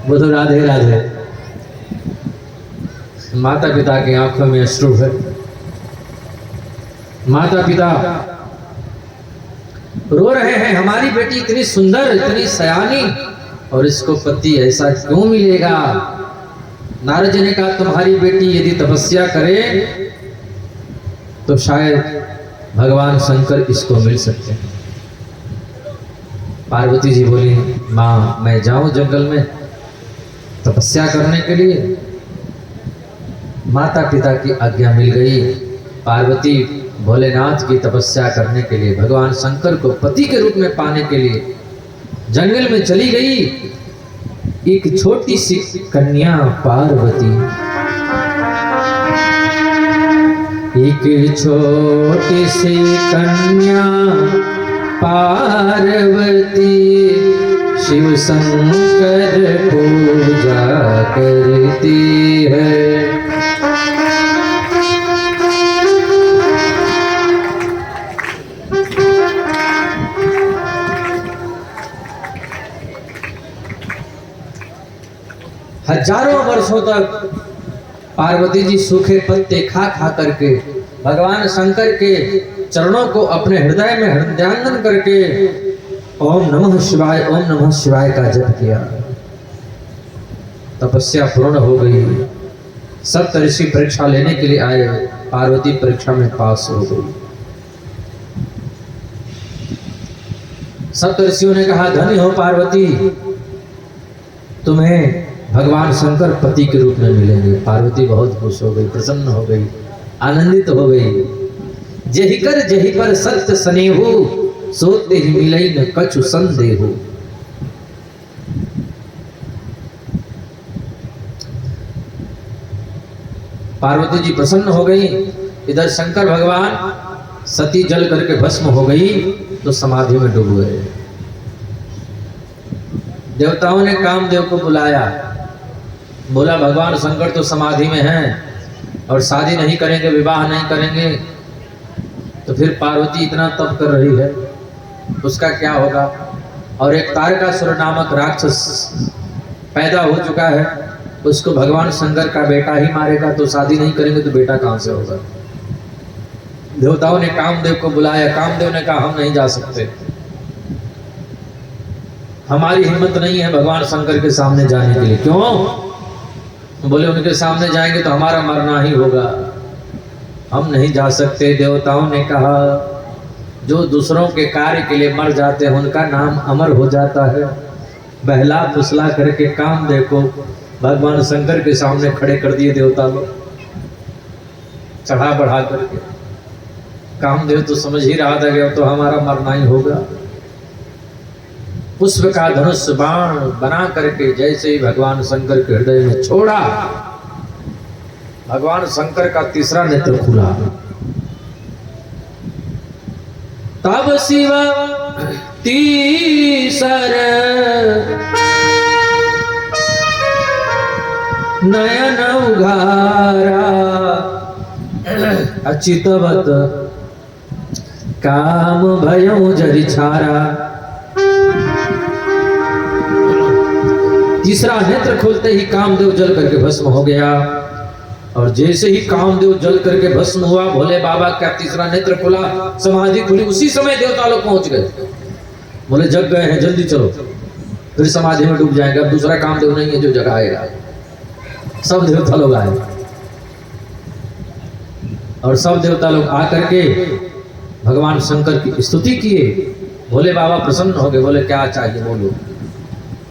बोलो राधे राधे। माता पिता की आंखों में अश्रु है। माता पिता रो रहे हैं, हमारी बेटी इतनी सुंदर, इतनी सयानी, और इसको पति ऐसा क्यों मिलेगा? नारद जी ने कहा तुम्हारी बेटी यदि तपस्या करे तो शायद भगवान शंकर इसको मिल सकते हैं। पार्वती जी बोली माँ मैं जाऊं जंगल में तपस्या करने के लिए? माता पिता की आज्ञा मिल गई। पार्वती भोलेनाथ की तपस्या करने के लिए, भगवान शंकर को पति के रूप में पाने के लिए जंगल में चली गई। एक छोटी सी कन्या पार्वती, एक छोटी सी कन्या पार्वती शिव शंकर पूजा करती है। हजारों वर्षों तक पार्वती जी सूखे पत्ते खा खा करके भगवान शंकर के चरणों को अपने हृदय में हृदयांगन करके ओम नमः शिवाय का जप किया। तपस्या पूर्ण हो गई। सप्तऋषि परीक्षा लेने के लिए आए। पार्वती परीक्षा में पास हो गई। सप्तऋषियों ने कहा धन्य हो पार्वती, तुम्हें भगवान शंकर पति के रूप में मिलेंगे। पार्वती बहुत खुश हो गई, प्रसन्न हो गई, आनंदित हो गई। जेहि पर सत्य स्नेहु सोते ही मिलई न कछु संदेहु। पार्वती जी प्रसन्न हो गई। इधर शंकर भगवान सती जल करके भस्म हो गई तो समाधि में डूब गए। देवताओं ने कामदेव को बुलाया, बोला भगवान शंकर तो समाधि में हैं और शादी नहीं करेंगे, विवाह नहीं करेंगे, तो फिर पार्वती इतना तप कर रही है, उसका क्या होगा? और एक तारकासुर नामक राक्षस पैदा हो चुका है, उसको भगवान शंकर का बेटा ही मारेगा, तो शादी नहीं करेंगे तो बेटा कहां से होगा? देवताओं ने कामदेव को बुलाया। कामदेव ने कहा हम नहीं जा सकते, हमारी हिम्मत नहीं है भगवान शंकर के सामने जाने के लिए। क्यों? बोले उनके सामने जाएंगे तो हमारा मरना ही होगा, हम नहीं जा सकते। देवताओं ने कहा जो दूसरों के कार्य के लिए मर जाते हैं उनका नाम अमर हो जाता है। बहला फुसला करके कामदेव को भगवान शंकर के सामने खड़े कर दिए देवता लोग, चढ़ा बढ़ा करके। कामदेव तो समझ ही रहा था कि अब तो हमारा मरना ही होगा। पुष्प का धनुष बाण बना करके जैसे ही भगवान शंकर के हृदय में छोड़ा, भगवान शंकर का तीसरा नेत्र खुला। तब शिव तीसर नयन उघारा, अचितवत काम भयउ जरि छारा। तीसरा नेत्र खोलते ही कामदेव जल करके भस्म हो गया। और जैसे ही कामदेव जल करके भस्म हुआ, भोले बाबा का तीसरा नेत्र खुला, समाधि खुली। उसी समय देवता लोग पहुंच गए। बोले जग गए हैं, जल्दी चलो, फिर समाधि में डूब जाएंगे। अब दूसरा कामदेव नहीं है जो जगाएगा। सब देवता लोग आए और सब देवता लोग आकर के भगवान शंकर की स्तुति किए। भोले बाबा प्रसन्न हो गए। बोले क्या चाहिए बोलो।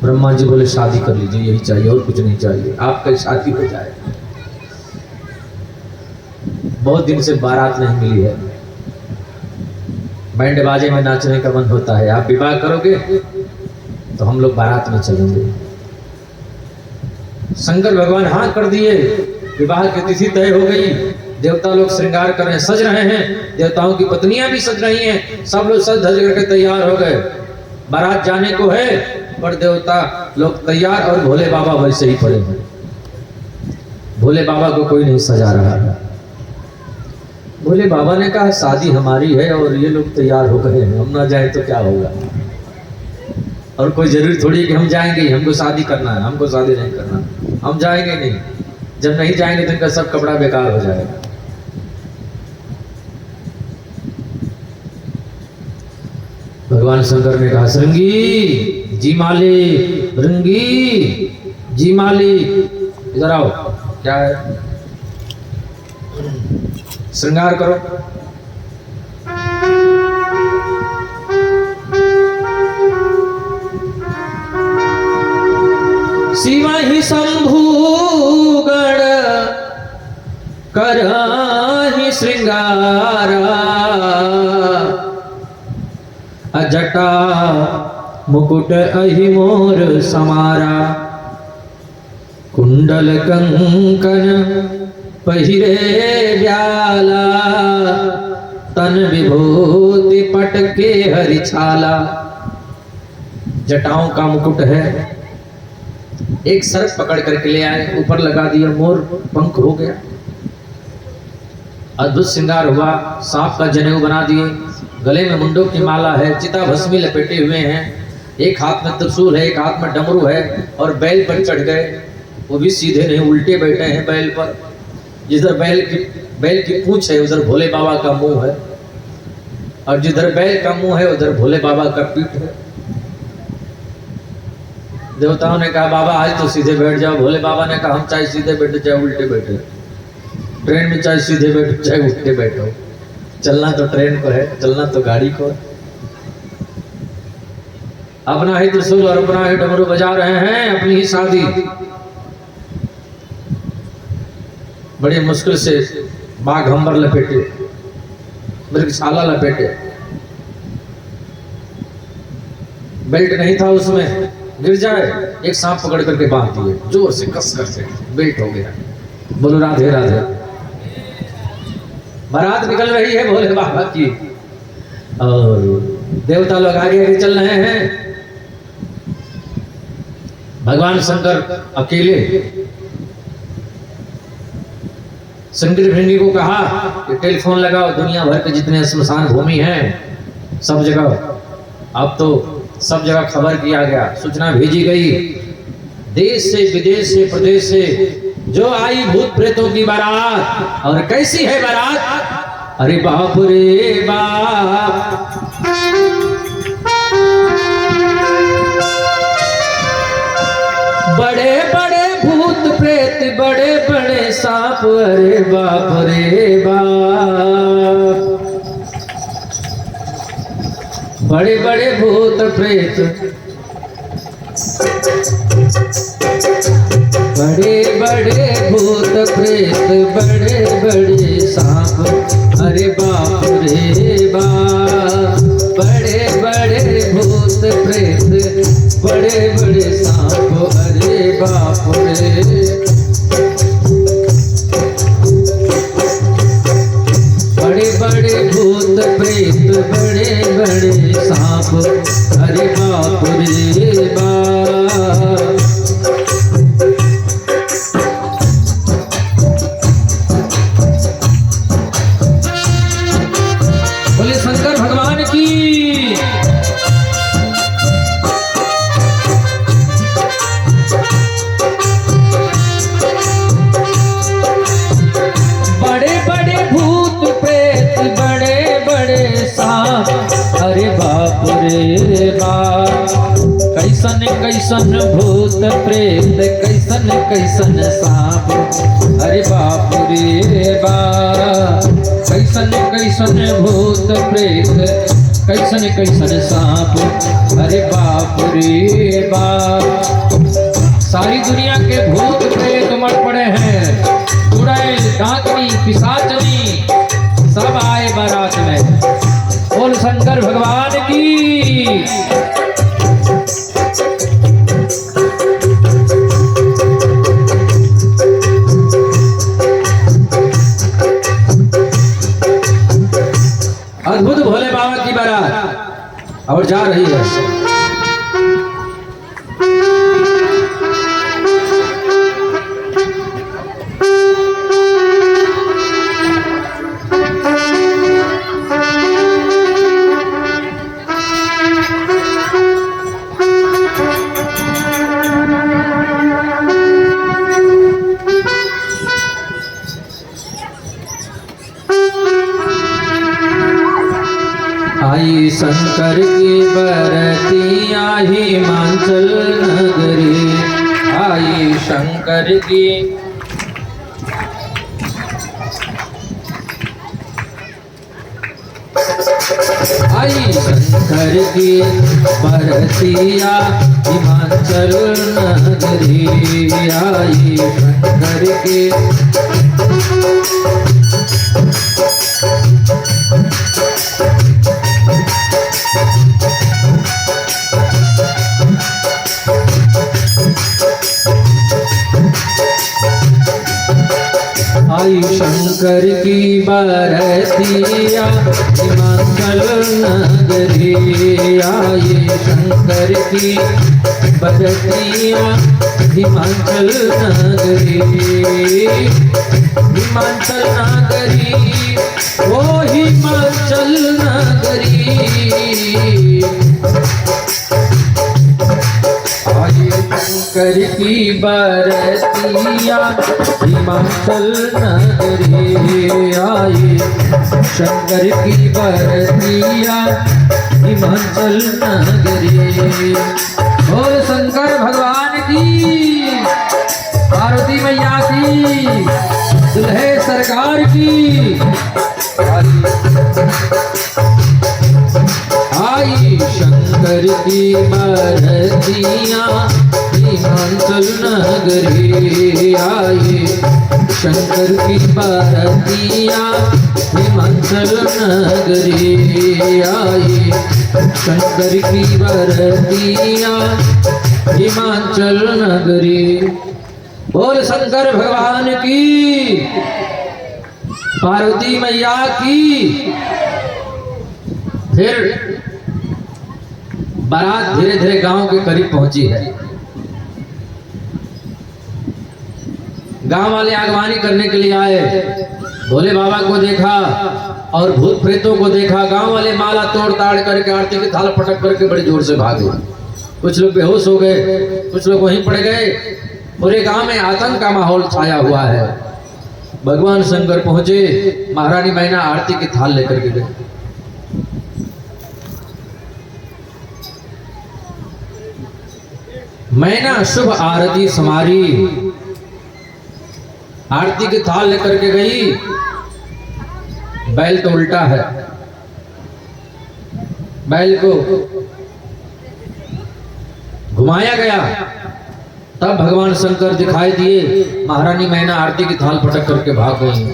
ब्रह्मा जी बोले शादी कर लीजिए, यही चाहिए और कुछ नहीं चाहिए, आपका शादी हो जाए। बहुत दिन से बारात नहीं मिली है, बैंड बाजे में नाचने का मन होता है। आप विवाह करोगे तो हम लोग बारात में चलेंगे। शंकर भगवान हाँ कर दिए। विवाह की तिथि तय हो गई। देवता लोग श्रृंगार कर रहे हैं, सज रहे हैं। देवताओं की पत्नियां भी सज रही हैं। सब लोग सज धज करके तैयार हो गए। बारात जाने को है, पर देवता लोग तैयार और भोले बाबा वैसे ही पड़े हैं। भोले बाबा को कोई नहीं सजा रहा है। बोले बाबा ने कहा शादी हमारी है और ये लोग तैयार हो गए हैं, हम ना जाए तो क्या होगा। और कोई जरूरी थोड़ी कि हम जाएंगे, हमको शादी करना है, हमको शादी नहीं करना, हम जाएंगे नहीं। जब नहीं जाएंगे तो इनका सब कपड़ा बेकार हो जाएगा। भगवान शंकर ने कहा श्रृंगी जी मालिक, भृंगी जी मालिक, इधर आओ, क्या है, श्रृंगार करो। शिवा ही शंभु गण करहि श्रृंगारा, अजटा मुकुट अहि मोर समारा, कुंडल कंकन पहिरे ब्याला, तन विभूति पटके हरिछाला। जटाओं का मुकुट है, एक सर्प पकड़ करके ले आए, ऊपर लगा दिया, मोर पंख हो गया, अद्भुत श्रृंगार हुआ। सांप का जनेऊ बना दिए, गले में मुंडों की माला है, चिता भस्मी लपेटे हुए हैं, एक हाथ में त्रिशूल है, एक हाथ में डमरू है, और बैल पर चढ़ गए। वो भी सीधे नहीं, उल्टे बैठे हैं बैल पर। जिधर बैल की पूंछ है उधर भोले बाबा का मुंह है, और जिधर बैल का मुंह है उधर भोले बाबा का पीठ है। देवताओं ने कहा बाबा आज तो सीधे बैठ जाओ। भोले बाबा ने कहा हम चाहे सीधे बैठे चाहे उल्टे बैठे, ट्रेन में चाहे सीधे बैठो चाहे उल्टे बैठो, चलना तो ट्रेन को है, चलना तो गाड़ी को है। अपना ही त्रिशूल और अपना ही डमरू बजा रहे हैं, अपनी ही शादी। बड़ी मुश्किल से बाघंबर लपेटे, मृगशाला लपेटे, बेल्ट नहीं था उसमें, गिर जाए एक सांप पकड़ करके बांध दिए, जोर से कस कर से बेल्ट हो गया। बोलो राधे राधे। बारात निकल रही है भोले बाबा की, और देवता लोग आगे आगे चल रहे हैं। भगवान शंकर अकेले। शंकर भृंगी को कहा कि टेलीफोन लगाओ, दुनिया भर के जितने श्मशान भूमि हैं सब जगह, अब तो सब जगह खबर किया गया, सूचना भेजी गई, देश से विदेश से प्रदेश से जो आई भूत प्रेतों की बारात। और कैसी है बारात, अरे बाप रे बाप, बड़े बड़े भूत प्रेत, बड़े बड़े सांप, अरे बाप रे बाप, बड़े बड़े भूत प्रेत, बड़े बड़े भूत प्रेत, बड़े बड़े सांप, अरे बाप रे बाप, बड़े बड़े भूत प्रेत, बड़े बड़े सांप, अरे बाप रे। बड़े बड़े भूत प्रेत, बड़े बड़े सांप, अरे बाप रे बाप। बोले शंकर भगवान की। बड़े बड़े भूत प्रेत, बड़े बड़े सांप, अरे बाप रे बाप, कैसन कैसन भूत प्रेत, कैसन कैसन सांप, अरे बाप रे बाप, कैसन कैसन भूत प्रेत, कैसन कैसन सांप, अरे बाप रे बाप। सारी दुनिया के भूत प्रेत मर पड़े हैं, चुड़ैल डाकनी पिशाचनी सब आए बारात में। बोल शंकर भगवान की। अद्भुत भोले बाबा की बारात और जा रही है। आई शंकर की बरतिया हिमाचल नगरी, आई शंकर की आई शंकर की बरतिया हिमाचल नगरी, आई शंकर की आई शंकर की बरतिया हिमाचल नगरी, आई शंकर की बरतिया हिमाचल नगरी, हिमाचल नगरी ओ हिमाचल नगरी, आई शंकर की बरतिया हिमाचल नगरी, आई शंकर की बरतिया हिमाचल नगरी। बोल शंकर भगवान की, पार्वती मैया की, दुल्हे सरकार की। आई शंकर की बरतिया हिमाचल नगरी, आई शंकर की बरतिया हिमाचल नगरी, आई शंकर की बरतिया हिमाचल नगरी। बोल शंकर भगवान की, पार्वती मैया की। फिर बारात धीरे धीरे गांव के करीब पहुंची है। गांव वाले आगवानी करने के लिए आए, भोले बाबा को देखा और भूत प्रेतों को देखा। गांव वाले माला तोड़ ताड़ करके आरती की थाल पटक करके बड़ी जोर से भागे। कुछ लोग बेहोश हो गए, कुछ लोग वहीं पड़ गए। पूरे गांव में आतंक का माहौल छाया हुआ है। भगवान शंकर पहुंचे, महारानी मैना आरती की थाल लेकर के गई। मैना शुभ आरती समारी, आरती की थाल लेकर के गई। बैल तो उल्टा है, बैल को घुमाया गया। तब भगवान शंकर दिखाई दिए। महारानी मैना आरती की थाल पटक करके भाग गई।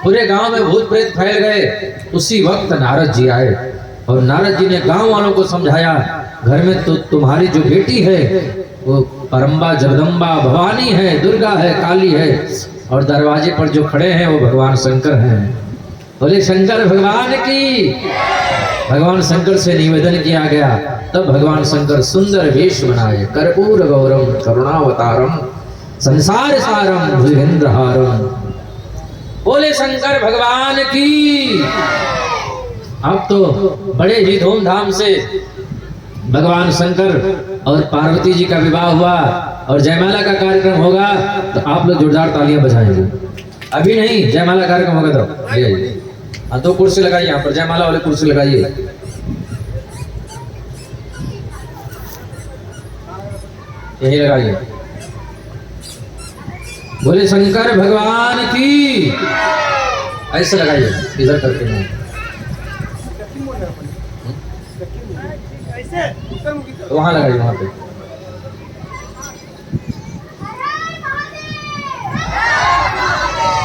पूरे गांव में भूत प्रेत फैल गए। उसी वक्त नारद जी आए और नारद जी ने गांव वालों को समझाया, घर में तो तुम्हारी जो बेटी है वो परम्बा जगदम्बा भवानी है, दुर्गा है, काली है, और दरवाजे पर जो खड़े हैं वो भगवान शंकर हैं। बोले शंकर भगवान की। भगवान शंकर से निवेदन किया गया। तब भगवान शंकर सुंदर वेश बनाए। कर्पूर गौरम करुणावतारम संसार सारम भुजगेंद्रहारम। बोले शंकर भगवान की। अब तो बड़े ही धूमधाम से भगवान शंकर और पार्वती जी का विवाह हुआ और जयमाला का कार्यक्रम होगा। तो आप लोग जोरदार तालियां बजाएंगे। अभी नहीं, जयमाला कार्यक्रम होगा तो हाँ, दो कुर्सी लगाइए यहाँ पर, जयमाला वाली कुर्सी लगाइए। यही लगाइए। बोले शंकर भगवान की। ऐसे लगाइए, इधर करके नहीं। वहां लगाइए, वहां पे।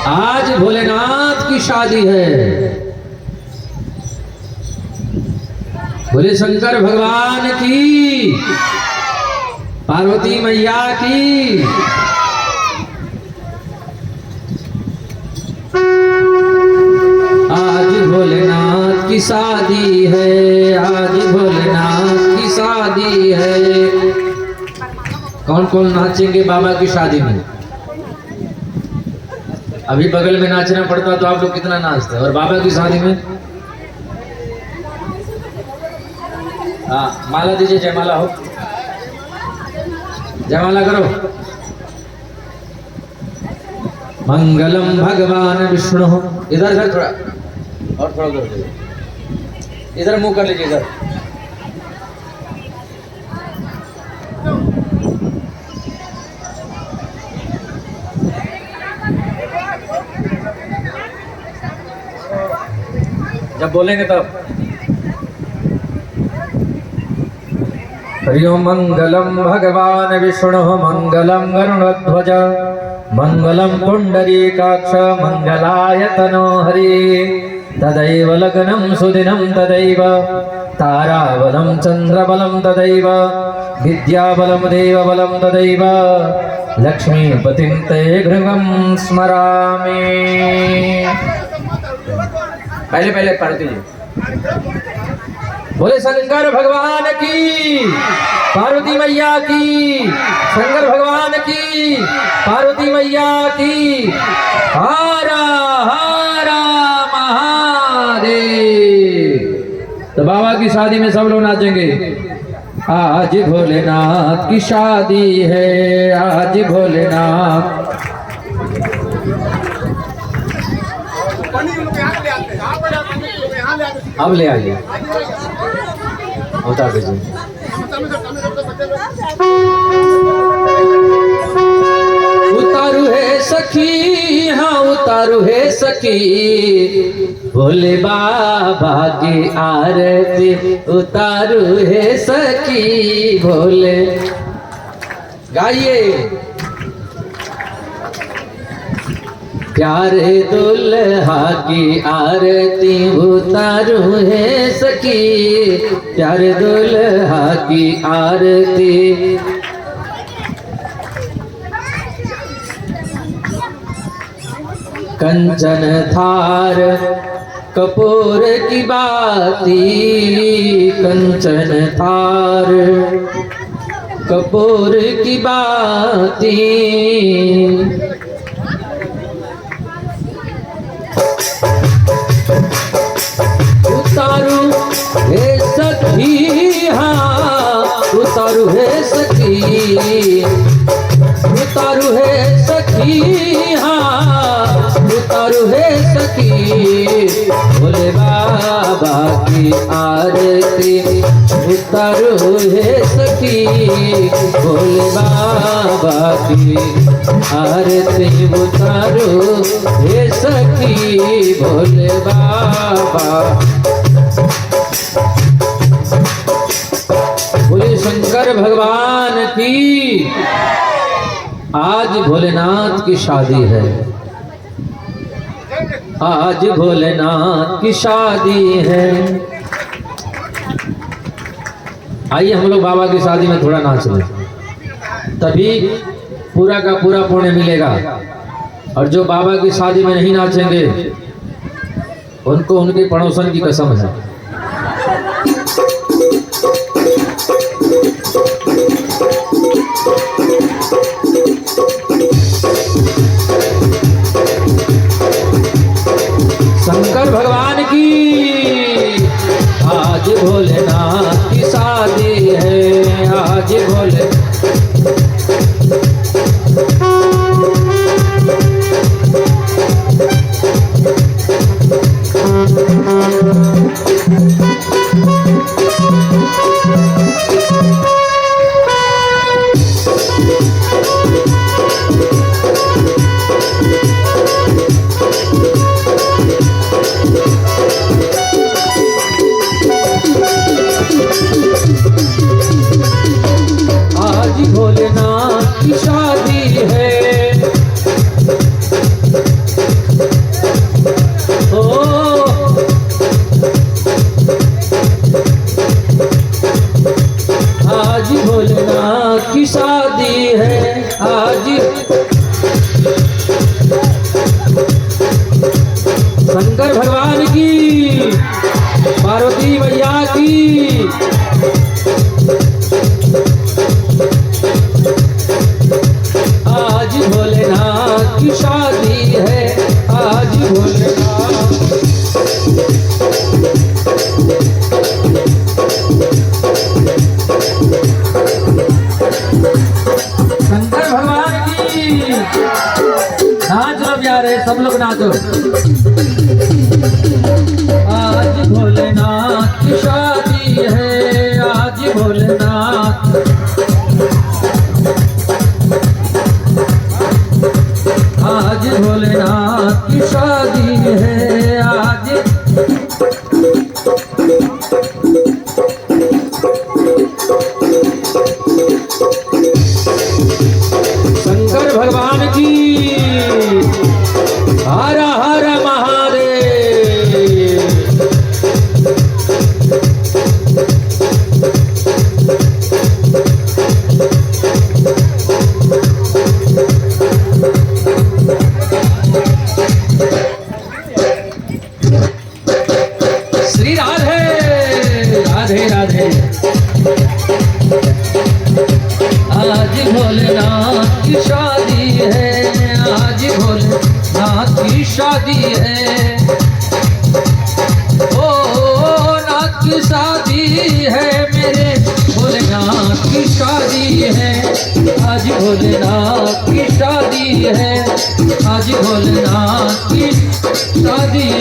आज भोलेनाथ की शादी है। बोले शंकर भगवान की, पार्वती मैया की। आज भोलेनाथ की शादी है, आज भोलेनाथ की शादी है। कौन कौन नाचेंगे बाबा की शादी में? अभी बगल में नाचना पड़ता तो आप लोग कितना नाचते, और बाबा की शादी में? हाँ, माला दीजिए, जयमाला हो, जयमाला करो। मंगलम भगवान विष्णु। इधर इधर थोड़ा और थोड़ा उधर जाइए, इधर मुंह कर लीजिए इधर। जब बोलेंगे तब। हरि ओम मंगलम भगवान विष्णु मंगलम गरुड़ध्वज मंगलम पुंडरीकाक्ष मंगलाय तनो हरि तदैव लग्नं सुदिनं तदैव ताराबलं चन्द्रबलं तदैव विद्याबलं देवबलं तदैव लक्ष्मीपतिं ते गृहं स्मरामि। पहले पार्वती जी बोले शंकर भगवान की, पार्वती मैया की, शंकर भगवान की, पार्वती मैया की। हर हर महादेव। तो बाबा की शादी में सब लोग नाचेंगे। आज भोलेनाथ की शादी है, आज भोलेनाथ। अब ले आइए, उतार दीजिए। उतारू है सखी, हाँ उतारू है सखी, भोले बाबा की आरती उतारू है सखी। भोले गाइए। प्यारे दुल्हा की आरती उतारू है सखी, प्यारे दुल्हा की आरती। कंचन थार कपूर की बाती, कंचन थार कपूर की बाती। उतारू है सखी, हाँ उतारू है सखी, उतारू है सखी, हाँ उतारू है सखी। भोले बाबा की आरती उतारू है सखी, भोले बाबा की आरती उतारू है सखी। भोले बाबा। बोले शंकर भगवान की। आज भोलेनाथ की शादी है, आज भोलेनाथ की शादी है। आइए हम लोग बाबा की शादी में थोड़ा नाच लें, तभी पूरा का पूरा पुण्य मिलेगा। और जो बाबा की शादी में नहीं नाचेंगे उनको उनके पड़ोसन की कसम है। शंकर भगवान की। आज भोलेनाथ की शादी है, आज भोले। भोलेनाथ की शादी है, ओ आज भोलेनाथ की शादी है। आज शंकर भगवान की, पार्वती मैया की। आज भोलेनाथ की शादी है, आज भोलेनाथ। शंकर भगवान की। नाच लो प्यारे, सब लोग नाच। नाचो। आज भोलेनाथ की शादी है, आज भोलेनाथ, आज भोलेनाथ की शादी है, आज। शंकर भगवान की हर हर महादेव। श्री राधे राधे राधे। आज भोलेनाथ की शादी है, आज भोलेनाथ की शादी है। ओ नाथ की शादी है, मेरे भोलेनाथ की शादी है। आज भोलेनाथ की शादी है, आज भोलेनाथ की शादी है।